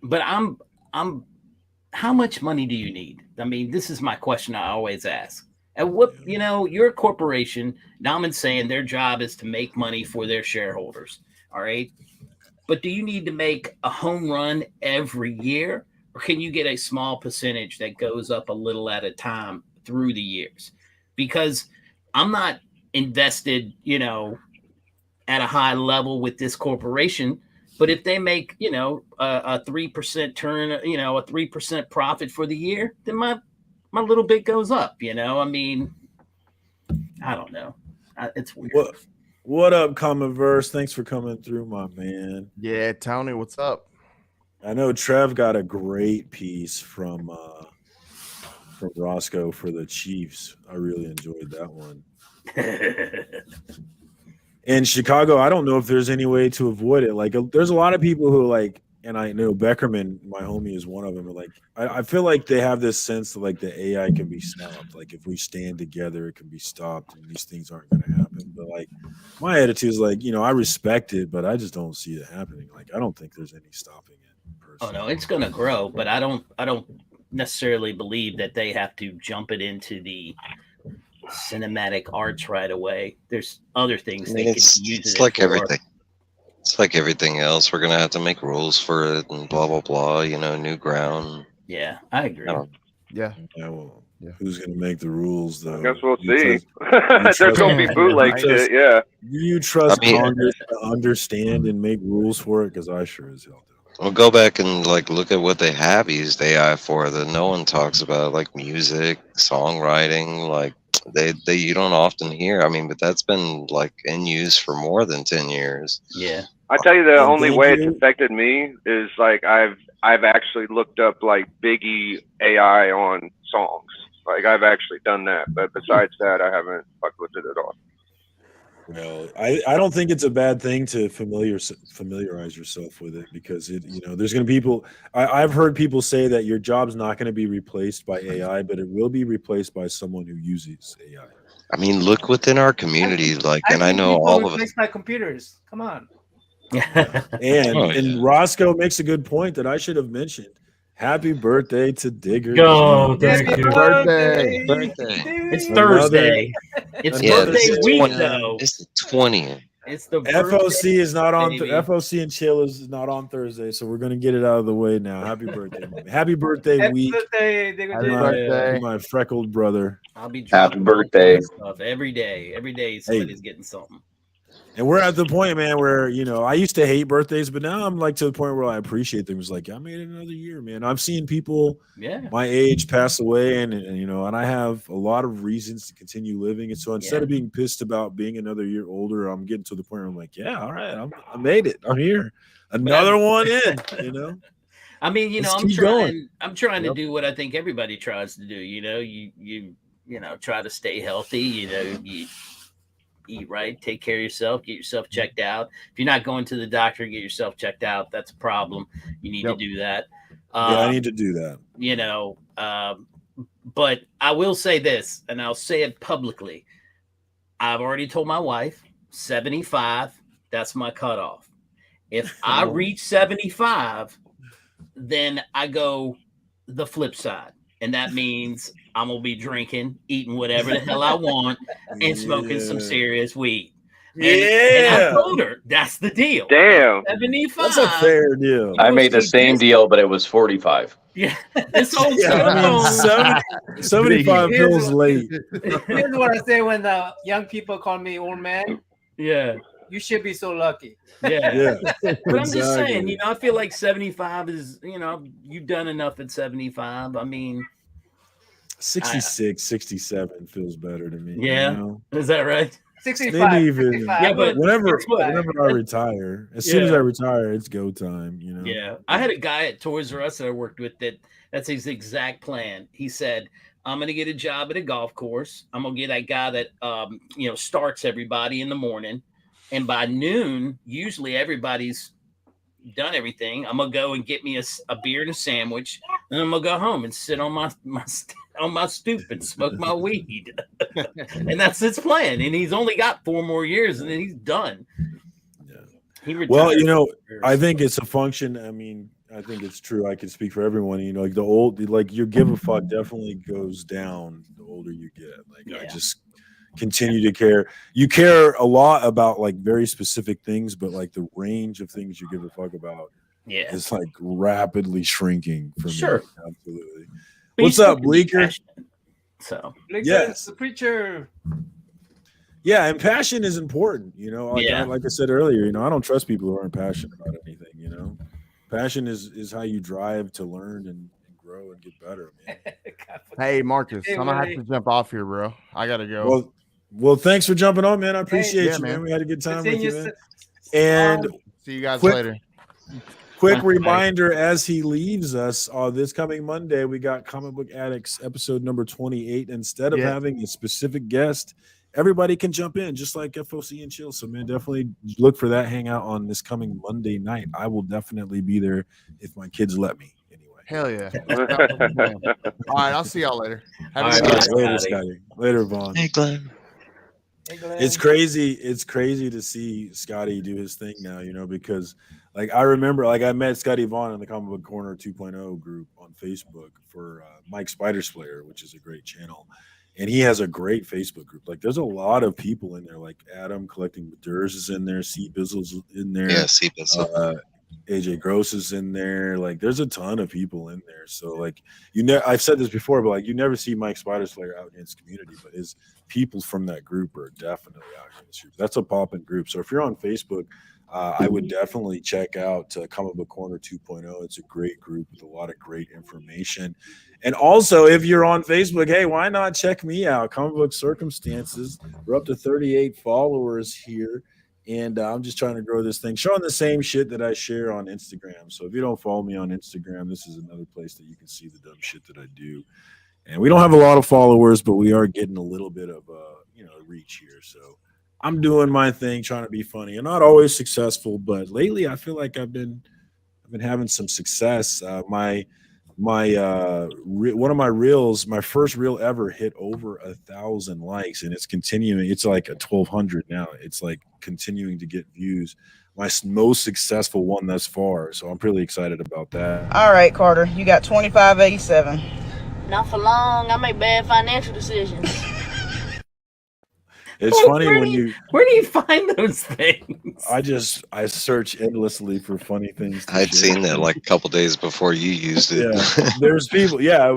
but I'm how much money do you need? I mean, this is my question I always ask. And what, you're a corporation. Nauman's saying their job is to make money for their shareholders. All right. But do you need to make a home run every year? Or can you get a small percentage that goes up a little at a time through the years? Because I'm not invested, at a high level with this corporation. But if they make, a 3% turn, a 3% profit for the year, then my little bit goes up. I mean, I don't know. It's weird. What up, Common-verse? Thanks for coming through, my man. Yeah, Tony, what's up? I know Trev got a great piece from Roscoe for the Chiefs. I really enjoyed that one. In Chicago, I don't know if there's any way to avoid it. Like, there's a lot of people who and I know Beckerman, my homie, is one of them. But I feel like they have this sense that the AI can be stopped. Like, if we stand together, it can be stopped, and these things aren't going to happen. But my attitude is I respect it, but I just don't see it happening. I don't think there's any stopping it. Oh no, it's going to grow, but I don't necessarily believe that they have to jump it into the cinematic arts right away. There's other things they could use it. It's like everything. It's like everything else. We're gonna have to make rules for it and blah blah blah. New ground. Yeah, I agree. Yeah. Well, who's gonna make the rules though? I guess we'll see. There's gonna be bootleg shit. Yeah. Do you trust Congress to understand and make rules for it? Because I sure as hell do. Well, go back and look at what they have used AI for that no one talks about, like music, songwriting, they you don't often hear. I mean, but that's been in use for more than 10 years. Yeah. I tell you, the only way it's affected me is I've actually looked up Biggie AI on songs. I've actually done that, but besides that, I haven't fucked with it at all. Well, I don't think it's a bad thing to familiarize yourself with it, because there's going to be people. I've heard people say that your job's not going to be replaced by AI, but it will be replaced by someone who uses AI. I mean, look within our community, and I know all of it. By computers, come on. And Roscoe makes a good point that I should have mentioned. Happy birthday to Digger. Go, thank you. Birthday. It's Thursday. It's birthday week, though. It's the 20th. It's the FOC is not on. FOC and Chill is not on Thursday, so we're gonna get it out of the way now. Happy birthday, mommy. Happy birthday week. My freckled brother. I'll be happy birthday stuff every day. Every day somebody's getting something. And we're at the point, man, where I used to hate birthdays, but now I'm to the point where I appreciate them. It's I made it another year, man. I've seen people my age pass away, and I have a lot of reasons to continue living. And so instead of being pissed about being another year older, I'm getting to the point where I'm all right, I made it. I'm here. Another one in, I mean, I'm trying to do what I think everybody tries to do. You try to stay healthy, you eat right, take care of yourself, get yourself checked out. If you're not going to the doctor, get yourself checked out. That's a problem. You need to do that. I need to do that. But I will say this, and I'll say it publicly. I've already told my wife, 75, that's my cutoff. If I reach 75, then I go the flip side. And that means I'm going to be drinking, eating whatever the hell I want, and smoking some serious weed. And I told her that's the deal. Damn. 75. That's a fair deal. I made the same deal, but it was 45. Yeah, this old Yeah, 75 feels late. Here's what I say when the young people call me old man. Yeah. You should be so lucky. Yeah. But I'm just Exactly. saying, I feel like 75 is, you've done enough at 75. I mean, 66, 67 feels better to me. yeah. Is that right? 65. Maybe even 65. Yeah, but whenever guess what? I retire, as soon as I retire, it's go time. Yeah, I had a guy at Toys R Us that I worked with that's his exact plan. He said, "I'm going to get a job at a golf course. I'm going to get that guy that starts everybody in the morning, and by noon, usually everybody's done everything. I'm gonna go and get me a beer and a sandwich, and I'm gonna go home and sit on my stoop and smoke my weed." And that's his plan. And he's only got 4 more years, and then he's done. He well, I think it's a function. I mean, I think it's true. I can speak for everyone. Like your give a fuck definitely goes down the older you get. I just continue to care. You care a lot about like very specific things, but like the range of things you give a fuck about is like rapidly shrinking for me. Absolutely. What's up, Bleeker? So yes, the preacher. Yeah, and passion is important. Like I said earlier, I don't trust people who aren't passionate about anything. Passion is how you drive to learn and grow and get better, man. Hey, Marcus, I'm gonna have to jump off here, bro. I gotta go. Well, thanks for jumping on, man. I appreciate you, man. We had a good time with you, man. And see you guys later. Quick reminder as he leaves us, this coming Monday, we got Comic Book Addicts episode number 28. Instead of having a specific guest, everybody can jump in, just like FOC and Chill. So, man, definitely look for that hangout on this coming Monday night. I will definitely be there if my kids let me. Hell yeah. All right, I'll see y'all later. Later, Scotty. Later, Vaughn. Hey, Glenn. It's crazy. It's crazy to see Scotty do his thing now, because I remember I met Scotty Vaughn in the Comic Book Corner 2.0 group on Facebook for Mike Spider Slayer, which is a great channel. And he has a great Facebook group. There's a lot of people in there, like Adam Collecting Madurs is in there, C Bizzle's in there. Yeah, C Bizzle. AJ Gross is in there. There's a ton of people in there. So I've said this before, but you never see Mike Spider Slayer out in his community, but his people from that group are definitely out in this group. That's a poppin' group. So if you're on Facebook, I would definitely check out Comic Book Corner 2.0. It's a great group with a lot of great information. And also, if you're on Facebook, hey, why not check me out? Comic Book Circumstances. We're up to 38 followers here. And I'm just trying to grow this thing, showing the same shit that I share on Instagram. So if you don't follow me on Instagram, this is another place that you can see the dumb shit that I do. And we don't have a lot of followers, but we are getting a little bit of reach here. So I'm doing my thing, trying to be funny. I'm not always successful, but lately I feel like I've been having some success. My one of my reels, my first reel ever, hit over 1,000 likes, and it's continuing. It's like a 1,200 now. It's continuing to get views. My most successful one thus far, so I'm pretty excited about that. All right, Carter, you got 2587. Not for long. I make bad financial decisions. It's funny when you. Where do you find those things? I search endlessly for funny things. I'd seen that a couple days before you used it. Yeah, there's people. Yeah,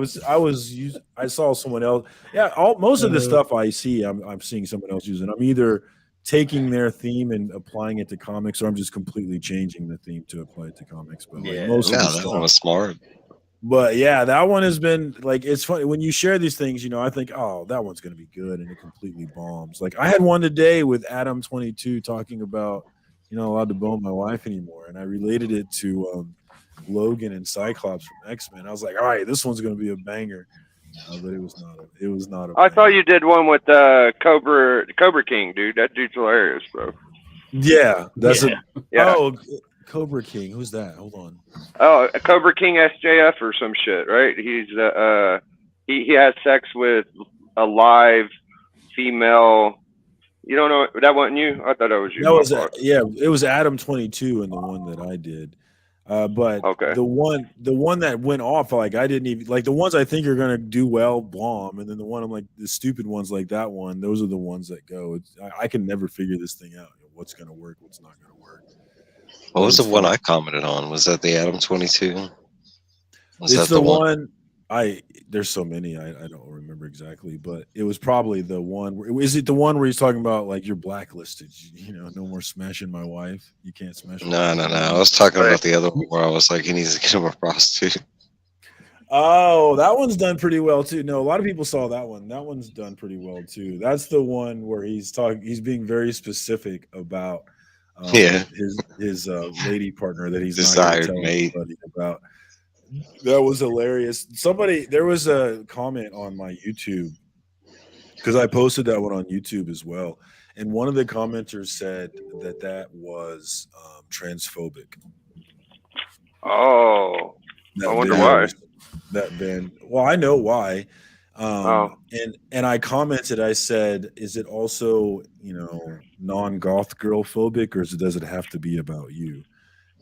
I saw someone else. Yeah, most of the stuff I see, I'm seeing someone else using. I'm either taking their theme and applying it to comics, or I'm just completely changing the theme to apply it to comics. But most of the that one was smart. But yeah, that one has been it's funny when you share these things, I think, oh, that one's going to be good. And it completely bombs. I had one today with Adam 22 talking about, allowed to bone my wife anymore. And I related it to Logan and Cyclops from X-Men. I was like, all right, this one's going to be a banger. But it was not. I thought you did one with Cobra King, dude. That dude's hilarious, bro. Yeah. Yeah. Oh, Cobra King. Who's that? Hold on. Oh, Cobra King SJF or some shit, right? He's he has sex with a live female. You don't know that wasn't you? I thought that was you. It was Adam 22 in the one that I did. But the one that went off, like I didn't even like the ones I think are gonna do well, bomb, and then the one I'm like the stupid ones like that one. Those are the ones that go. I can never figure this thing out. What's gonna work? What's not gonna work? What was the one I commented on? Was that the Adam 22? It's the one. There's so many. I don't remember exactly, but it was probably the one. Is it the one where he's talking about like you're blacklisted? No more smashing my wife. You can't smash. No. I was talking about the other one where I was like, he needs to get him a prostitute. Oh, that one's done pretty well too. No, a lot of people saw that one. That one's done pretty well too. That's the one where he's being very specific about his lady partner that he's desired not mate about. That was hilarious. There was a comment on my YouTube because I posted that one on YouTube as well, and one of the commenters said that was transphobic. Oh, I wonder why. That band. Well, I know why. And I commented. I said, "Is it also non-goth girl phobic, or does it have to be about you?"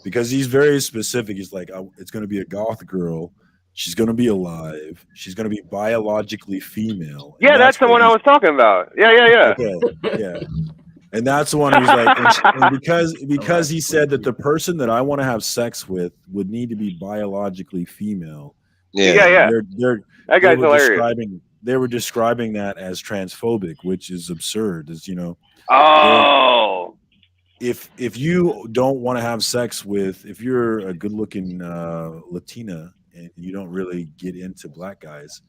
Because he's very specific. He's like, it's going to be a goth girl. She's going to be alive. She's going to be biologically female. Yeah, that's the one I was talking about. Yeah. Okay, yeah. And that's the one who's like, and because he said that the person that I want to have sex with would need to be biologically female. Yeah. That guy's hilarious. They were describing that as transphobic, which is absurd. Oh. If you don't want to have sex with, if you're a good-looking Latina and you don't really get into black guys,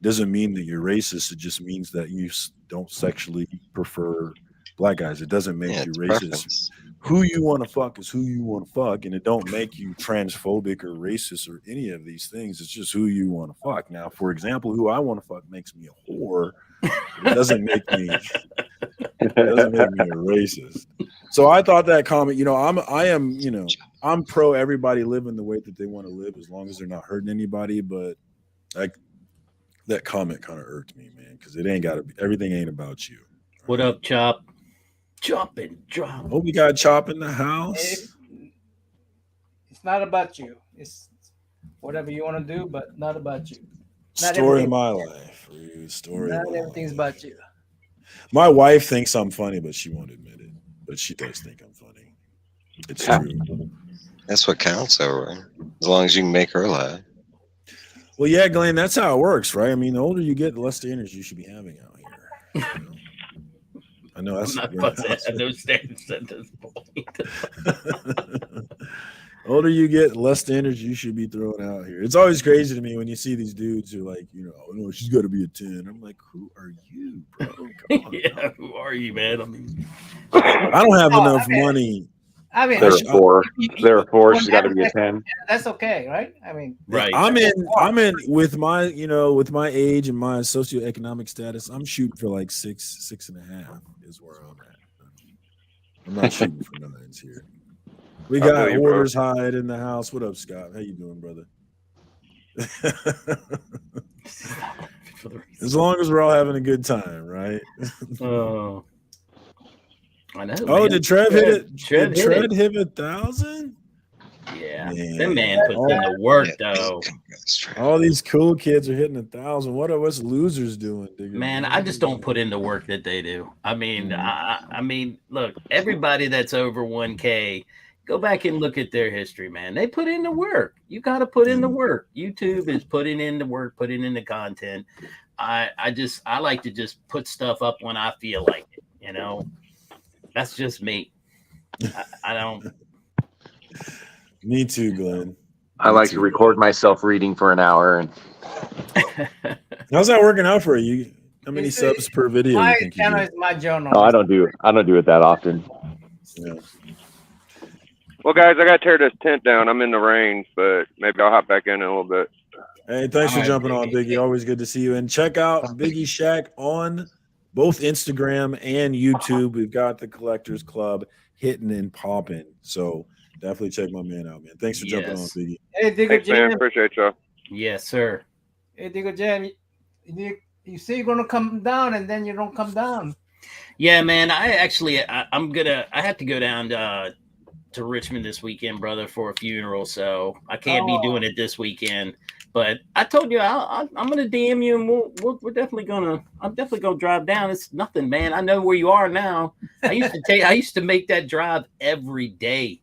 doesn't mean that you're racist. It just means that you don't sexually prefer black guys. It doesn't make you racist. Preference. Who you want to fuck is who you want to fuck, and it don't make you transphobic or racist or any of these things. It's just who you want to fuck. Now, for example, who I want to fuck makes me a whore. It doesn't make me a racist. So I thought that comment, I'm pro everybody living the way that they want to live as long as they're not hurting anybody. But like that comment kind of irked me, man, because it ain't got to be, everything ain't about you. What up, Chop? Chop and drop. Oh, we got Chop in the house. It's not about you. It's whatever you want to do, but not about you. Story of my life. Not everything's about you. My wife thinks I'm funny, but she won't admit it. But she does think I'm funny. It's true. That's what counts, though, right? As long as you can make her laugh. Well, yeah, Glenn, that's how it works, right? I mean, the older you get, the less standards you should be having out here. I know that's I'm not supposed to have no standards at this point. Older you get, less standards you should be throwing out here. It's always crazy to me when you see these dudes who are like, she's got to be a 10. I'm like, who are you, bro? Who are you, man? I mean, I don't have enough money. I mean, therefore, she's got to be a 10. That's okay, right? I mean, right. I'm in with my, with my age and my socioeconomic status. I'm shooting for like 6.5 is where I'm at. I'm not shooting for 9s here. We got orders hide in the house. What up, Scott? How you doing, brother? As long as we're all having a good time, right? Oh, I know. Oh, man. did Trev hit it? Trev hit 1,000? Yeah, that man put in the work though. All these cool kids are hitting 1,000. What are us losers doing? Man, I just don't put in the work that they do. I mean, I mean, look, everybody that's over 1K. Go back and look at their history, man. They put in the work. You got to put in the work. YouTube is putting in the work, putting in the content. I like to just put stuff up when I feel like it. That's just me. I don't. Me too, Glenn. I like to record myself reading for an hour. And how's that working out for you? How many subs per video? My you think channel you is my journal. No, I don't do it that often. Yeah. Well, guys, I got to tear this tent down. I'm in the rain, but maybe I'll hop back in a little bit. Hey, thanks for jumping on, Biggie. Always good to see you. And check out Biggie Shack on both Instagram and YouTube. We've got the Collectors Club hitting and popping. So definitely check my man out, man. Thanks for jumping on, Biggie. Hey, Digger Thanks, man. Jam. Appreciate y'all. Yes, sir. Hey, Digger Jam. You say you're gonna come down, and then you don't come down. Yeah, man. I have to go down to Richmond this weekend, brother, for a funeral, so I can't be doing it this weekend. But I told you I'm gonna DM you, and we're definitely gonna. I'm definitely gonna drive down. It's nothing, man. I know where you are now. I used to make that drive every day.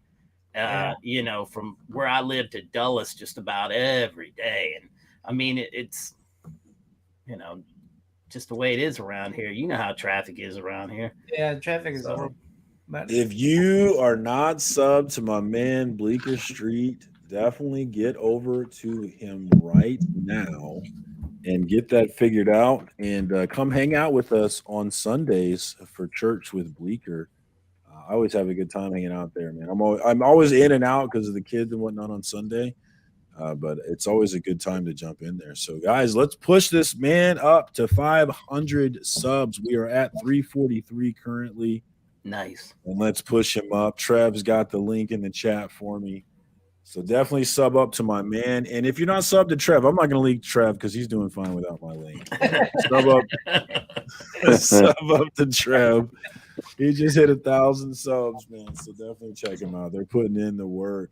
You know, from where I live to Dulles, just about every day. And I mean, it's you know, just the way it is around here. You know how traffic is around here. Yeah, traffic is horrible. But if you are not subbed to my man Bleecker Street, definitely get over to him right now and get that figured out, and come hang out with us on Sundays for church with Bleecker. I always have a good time hanging out there, man. I'm always in and out because of the kids and whatnot on Sunday, but it's always a good time to jump in there. So, guys, let's push this man up to 500 subs. We are at 343 currently. Nice. And let's push him up. Trev's got the link in the chat for me. So definitely sub up to my man. And if you're not subbed to Trev, I'm not going to leak Trev because he's doing fine without my link. Sub up to Trev. He just hit 1,000 subs, man. So definitely check him out. They're putting in the work.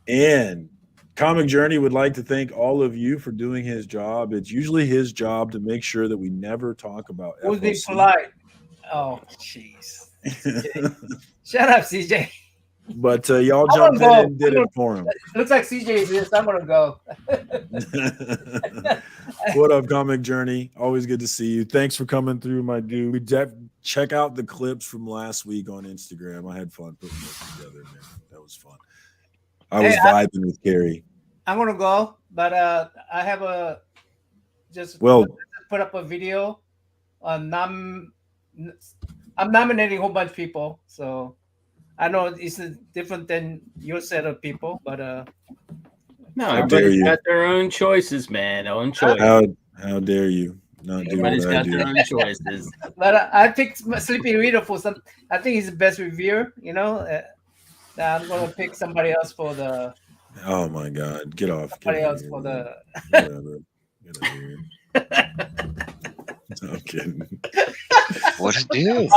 And Comic Journey would like to thank all of you for doing his job. It's usually his job to make sure that we never talk about who's FOC. being polite? Oh, jeez. Shut up, CJ. But y'all jumped in and did it for him. Looks like CJ is this. I'm gonna go. What up, Comic Journey? Always good to see you. Thanks for coming through, my dude. Check out the clips from last week on Instagram. I had fun putting those together, man. That was fun. I was vibing with Carrie. I'm gonna go, but I have put up a video on I'm nominating a whole bunch of people, so I know it's different than your set of people, but no, everybody's got their own choices, man. Own choice. How dare you not do what I do? Everybody's got their own choices. But I picked Sleepy Reader for some. I think he's the best reviewer. You know, I'm gonna pick somebody else for the. Oh my God! Get off! Somebody else for the. Whatever. Get out of here. I'm kidding. What a dude.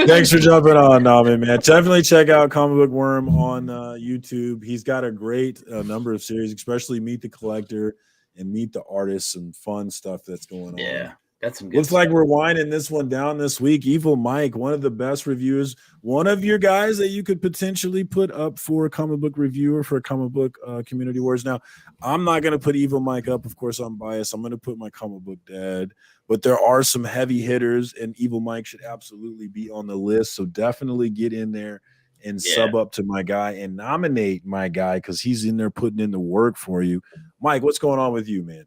Thanks for jumping on, Nami, man. Definitely check out Comic Book Worm on YouTube. He's got a great number of series, especially Meet the Collector and Meet the Artist, some fun stuff that's going on. Yeah, that's some good Looks stuff. like we're winding this one down this week. Evil Mike, one of the best reviewers, one of your guys that you could potentially put up for a comic book reviewer for a comic book community wars. Now, I'm not going to put Evil Mike up. Of course, I'm biased. I'm going to put my comic book dad. But there are some heavy hitters, and Evil Mike should absolutely be on the list. So definitely get in there and sub up to my guy and nominate my guy because he's in there putting in the work for you. Mike, what's going on with you, man?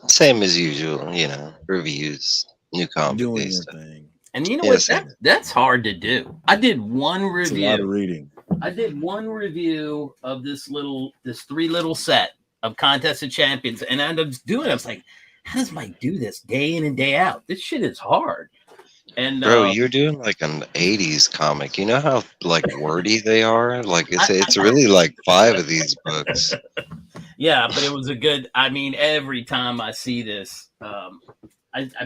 Same as usual, you know, reviews, new comic doing your thing. And you know what? That's hard to do. I did one review. It's a lot of reading. I did one review of this 3 little set of Contest of Champions, and I was doing it. I was like, how does Mike do this day in and day out? This shit is hard. And bro, you're doing like an 80s comic. You know how like wordy they are? Like it's really like 5 of these books. Yeah, but it was a good. I mean, every time I see this, I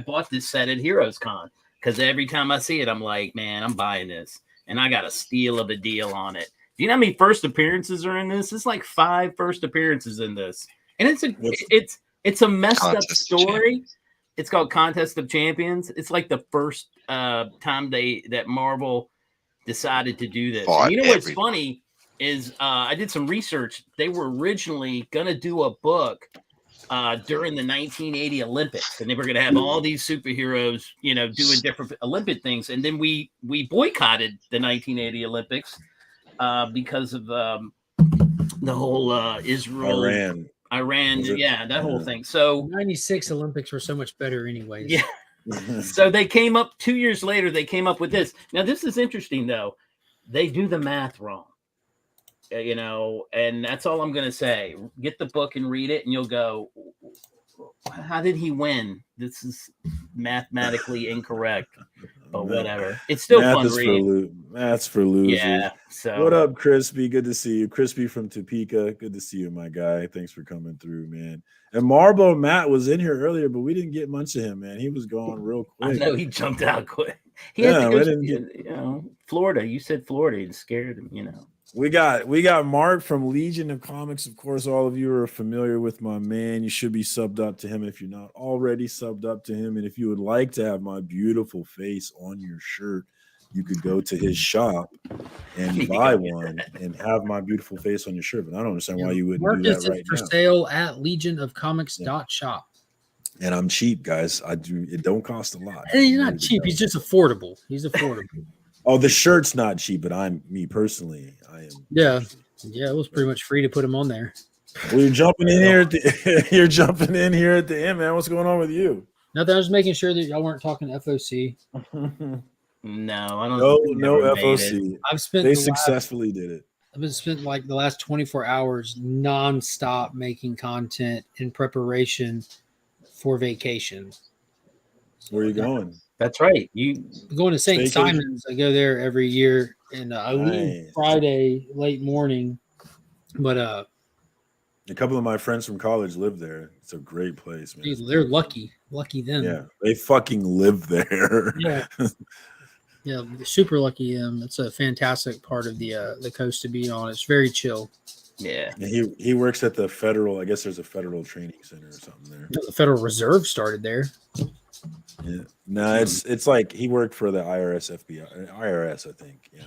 bought this set at Heroes Con because every time I see it, I'm like, man, I'm buying this, and I got a steal of a deal on it. Do you know how many first appearances are in this? It's like 5 first appearances in this, and it's a messed up story. It's called Contest of Champions. It's like the first time that Marvel decided to do this. And you know what's funny is I did some research. They were originally going to do a book during the 1980 Olympics, and they were going to have all these superheroes, you know, doing different Olympic things. And then we boycotted the 1980 Olympics because of the whole Israel. Iran, that whole thing. So 96 Olympics were so much better anyways. Yeah. So they came up 2 years later, they came up with this. Now, this is interesting, though. They do the math wrong, you know, and that's all I'm going to say. Get the book and read it, and you'll go, how did he win? This is mathematically incorrect. But whatever. It's still fun reading. Math's for losers. Yeah. So what up, Crispy? Good to see you. Crispy from Topeka. Good to see you, my guy. Thanks for coming through, man. And Marbo Matt was in here earlier, but we didn't get much of him, man. He was gone real quick. I know he jumped out quick. He has to Yeah, go. we didn't get. You know, Florida. You said Florida. It scared him. You know. We got Mark from Legion of Comics. Of course, all of you are familiar with my man. You should be subbed up to him if you're not already subbed up to him. And if you would like to have my beautiful face on your shirt, you could go to his shop and buy one and have my beautiful face on your shirt. But I don't understand why you wouldn't do Marcus that is right for now. sale at legionofcomics.shop. And I'm cheap, guys. I do. It don't cost a lot. Hey, he's not cheap. He's just affordable. He's affordable. Oh, the shirt's not cheap, but me personally, I am. Yeah, it was pretty much free to put him on there. Well, you're jumping in here. You're jumping in here at the end, man. What's going on with you? Nothing. I was making sure that y'all weren't talking FOC. No, I don't. No FOC. I've spent. They successfully did it. I've been spent like the last 24 hours nonstop making content in preparation for vacation. Where are you going? That's right. You going to St. Vacation? Simon's. I go there every year, and I leave Nice. Friday late morning. But A couple of my friends from college live there. It's a great place, man. dude, they're lucky them. Yeah, they fucking live there. Yeah, super lucky. It's a fantastic part of the coast to be on. It's very chill. Yeah. And he works at the federal. I guess there's a federal training center or something there. The Federal Reserve started there. Yeah. No, it's like he worked for the IRS, FBI, IRS, I think. Yeah.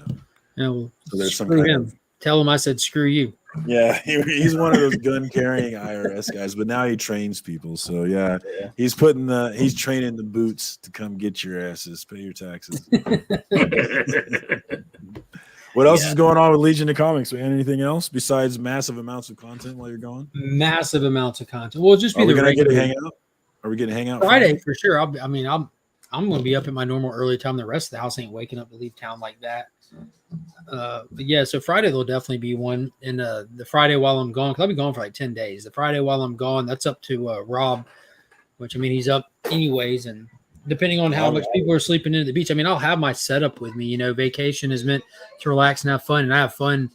Yeah, well, So there's some screw kind him. Tell him I said screw you. Yeah, he's one of those gun carrying IRS guys, but now he trains people. So yeah, he's training the boots to come get your asses, pay your taxes. What else is going on with Legion of Comics? Man, anything else besides massive amounts of content while you're gone? Massive amounts of content. Well, just be Are we the gonna get a regular- hangout? Are we getting a hangout Friday for sure. I'm going to be up at my normal early time. The rest of the house ain't waking up to leave town like that. But yeah, so Friday there'll definitely be one. And the Friday while I'm gone, because I'll be gone for like 10 days. The Friday while I'm gone, that's up to Rob, which I mean he's up anyways. And depending on how much people are sleeping in at the beach, I mean I'll have my setup with me. You know, vacation is meant to relax and have fun, and I have fun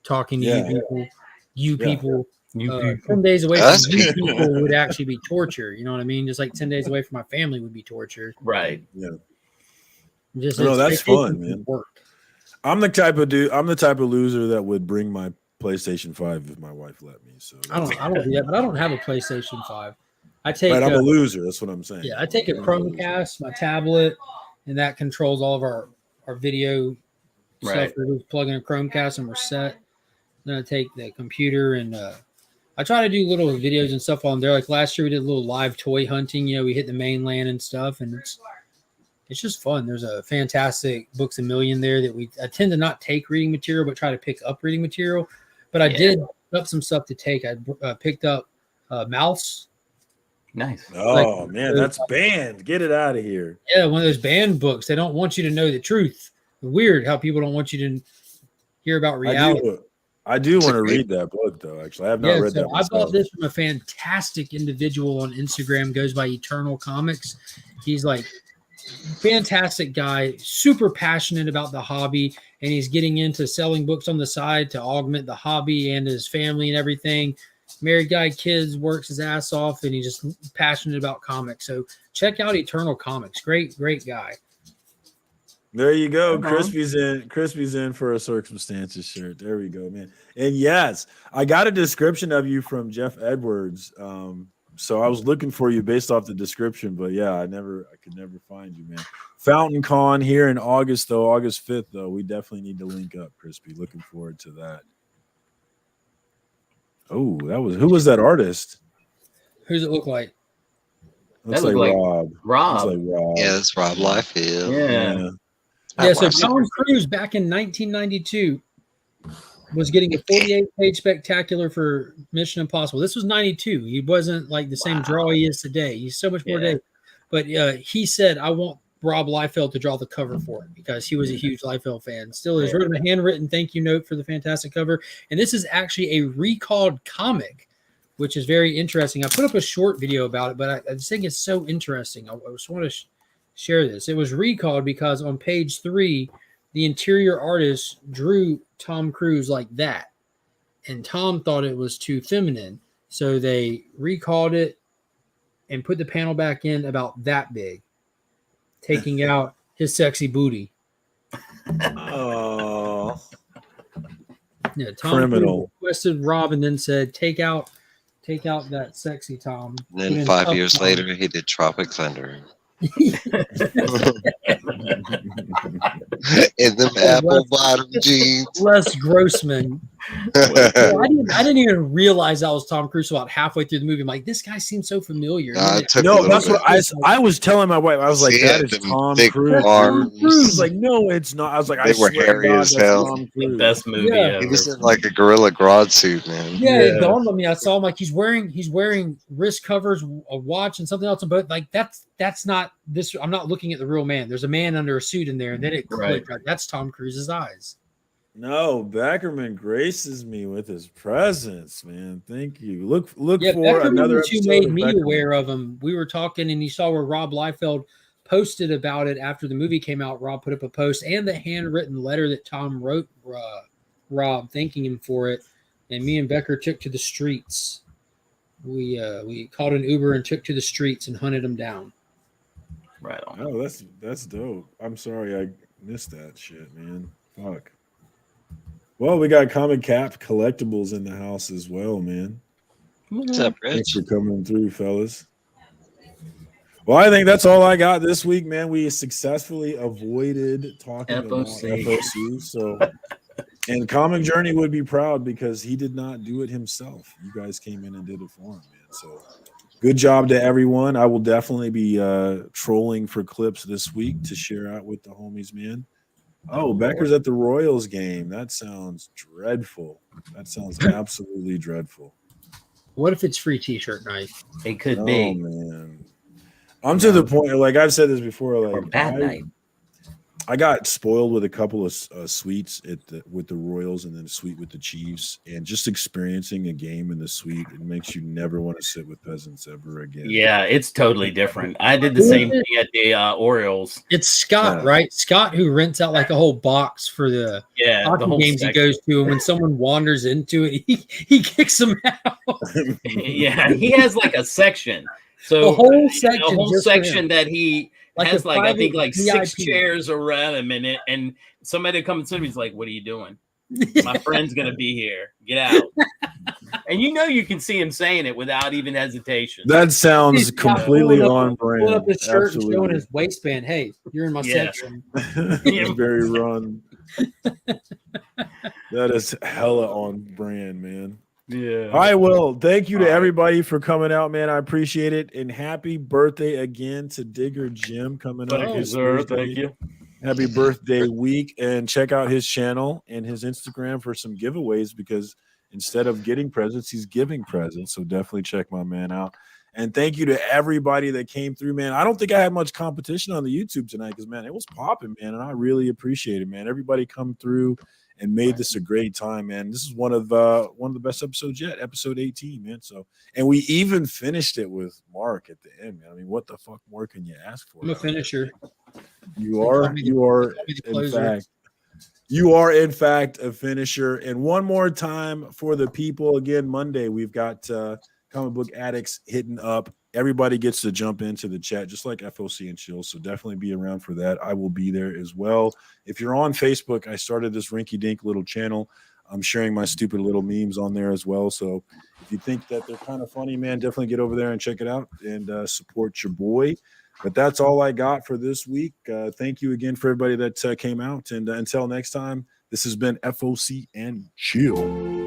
talking to you people. 10 days away from you people would actually be torture. You know what I mean? Just like 10 days away from my family would be torture. Right. Yeah. Just No, that's fun, man. Work. I'm the type of loser that would bring my PlayStation 5 if my wife let me. So I don't do that, but I don't have a PlayStation 5. I take. Right, I'm a loser. That's what I'm saying. Yeah, I take a Chromecast, my tablet, and that controls all of our video stuff. We plug in a Chromecast and we're set. Then I take the computer and I try to do little videos and stuff on there. Like last year, we did a little live toy hunting. You know, we hit the mainland and stuff, and it's just fun. There's a fantastic Books A Million there that I tend to not take reading material, but try to pick up reading material. But I did pick up some stuff to take. I picked up Mouse. Nice. Oh man, that's banned. Get it out of here. Yeah, one of those banned books. They don't want you to know the truth. Weird how people don't want you to hear about reality. I do want to read that book though. Actually, I have not read that. I bought this from a fantastic individual on Instagram. Goes by Eternal Comics. He's like fantastic guy, super passionate about the hobby, and he's getting into selling books on the side to augment the hobby and his family and everything. Married guy, kids, works his ass off, and he's just passionate about comics. So check out Eternal Comics. Great guy. There you go. Crispy's in for a circumstances shirt. There we go, man. And yes, I got a description of you from Jeff Edwards. So I was looking for you based off the description, but yeah, I could never find you, man. Fountain Con here in August, though, August 5th, though. We definitely need to link up, Crispy. Looking forward to that. Oh, who was that artist? Who's it look like? Looks like Rob. Rob. Looks like Rob. Yeah, it's Rob Liefeld. Yeah. Yeah, so Tom Cruise back in 1992 was getting a 48-page spectacular for Mission Impossible. This was 92. He wasn't like the same draw he is today. He's so much more today. But he said, I want Rob Liefeld to draw the cover for it because he was a huge Liefeld fan. Still is. Wrote him a handwritten thank you note for the fantastic cover. And this is actually a recalled comic, which is very interesting. I put up a short video about it, but I just think it's so interesting. I just want to share this. It was recalled because on page 3, the interior artist drew Tom Cruise like that, and Tom thought it was too feminine, so they recalled it and put the panel back in about that big, taking out his sexy booty. Oh, yeah. Tom criminal. requested Rob and then said, "Take out that sexy Tom." And then 5 years later, he did Tropic Thunder. In them apple bottom jeans. Les Grossman. I didn't even realize that was Tom Cruise about halfway through the movie. I'm like, this guy seems so familiar. No, that's what I was telling my wife. I was like, that is Tom Cruise. Tom Cruise. Like, no, it's not. I was like, they were hairy as hell. The best movie ever. He was in like a Gorilla Grodd suit, man. Yeah, it dawned on me. I saw him like he's wearing wrist covers, a watch, and something else. But like that's not this. I'm not looking at the real man. There's a man under a suit in there, and then it clicked. Right. That's Tom Cruise's eyes. No, Beckerman graces me with his presence, man. Thank you. Look for Beckerman another episode. You made me aware of him. We were talking, and you saw where Rob Liefeld posted about it after the movie came out. Rob put up a post and the handwritten letter that Tom wrote Rob, thanking him for it. And me and Becker took to the streets. We called an Uber and took to the streets and hunted him down. Right on. Oh, that's dope. I'm sorry I missed that shit, man. Fuck. Well, we got Comic Cap Collectibles in the house as well, man. What's up, Rich? Thanks for coming through, fellas. Well, I think that's all I got this week, man. We successfully avoided talking about FOC. So, and Comic Journey would be proud because he did not do it himself. You guys came in and did it for him, man. So, good job to everyone. I will definitely be trolling for clips this week to share out with the homies, man. Oh, Becker's at the Royals game. That sounds dreadful. That sounds absolutely dreadful. What if it's free T-shirt night? It could be. Man. I'm to the point, like I've said this before, like bad night. I got spoiled with a couple of suites with the Royals and then a suite with the Chiefs, and just experiencing a game in the suite, it makes you never want to sit with peasants ever again. Yeah, it's totally different. I did the same thing at the Orioles. It's Scott, right? Scott who rents out like a whole box for the hockey games he goes to, and when someone wanders into it, he kicks them out. Yeah, he has like a section. So the whole section that he has like I think like VIP. 6 chairs around him in it, and somebody comes to him, he's like, "What are you doing? My friend's gonna be here. Get out!" And you can see him saying it without even hesitation. That sounds completely on brand. Pulling up his shirt and showing his waistband. Hey, you're in my section. It's very run. That is hella on brand, man. Yeah. All right, well, thank you to everybody for coming out, man. I appreciate it. And happy birthday again to Digger Jim coming up. Thank you, sir. Thank you. Happy birthday week. And check out his channel and his Instagram for some giveaways because instead of getting presents, he's giving presents. So definitely check my man out. And thank you to everybody that came through, man. I don't think I had much competition on the YouTube tonight because, man, it was popping, man. And I really appreciate it, man. Everybody come through and made this a great time, man. This is one of the best episodes yet, episode 18, man. So, and we even finished it with Mark at the end, man. I mean, what the fuck more can you ask for? I'm a finisher. You are in fact a finisher. And one more time for the people, again, Monday we've got Comic Book Addicts hitting up. Everybody gets to jump into the chat, just like FOC and Chill. So definitely be around for that. I will be there as well. If you're on Facebook, I started this rinky-dink little channel. I'm sharing my stupid little memes on there as well. So if you think that they're kind of funny, man, definitely get over there and check it out and support your boy. But that's all I got for this week. Thank you again for everybody that came out. And until next time, this has been FOC and Chill.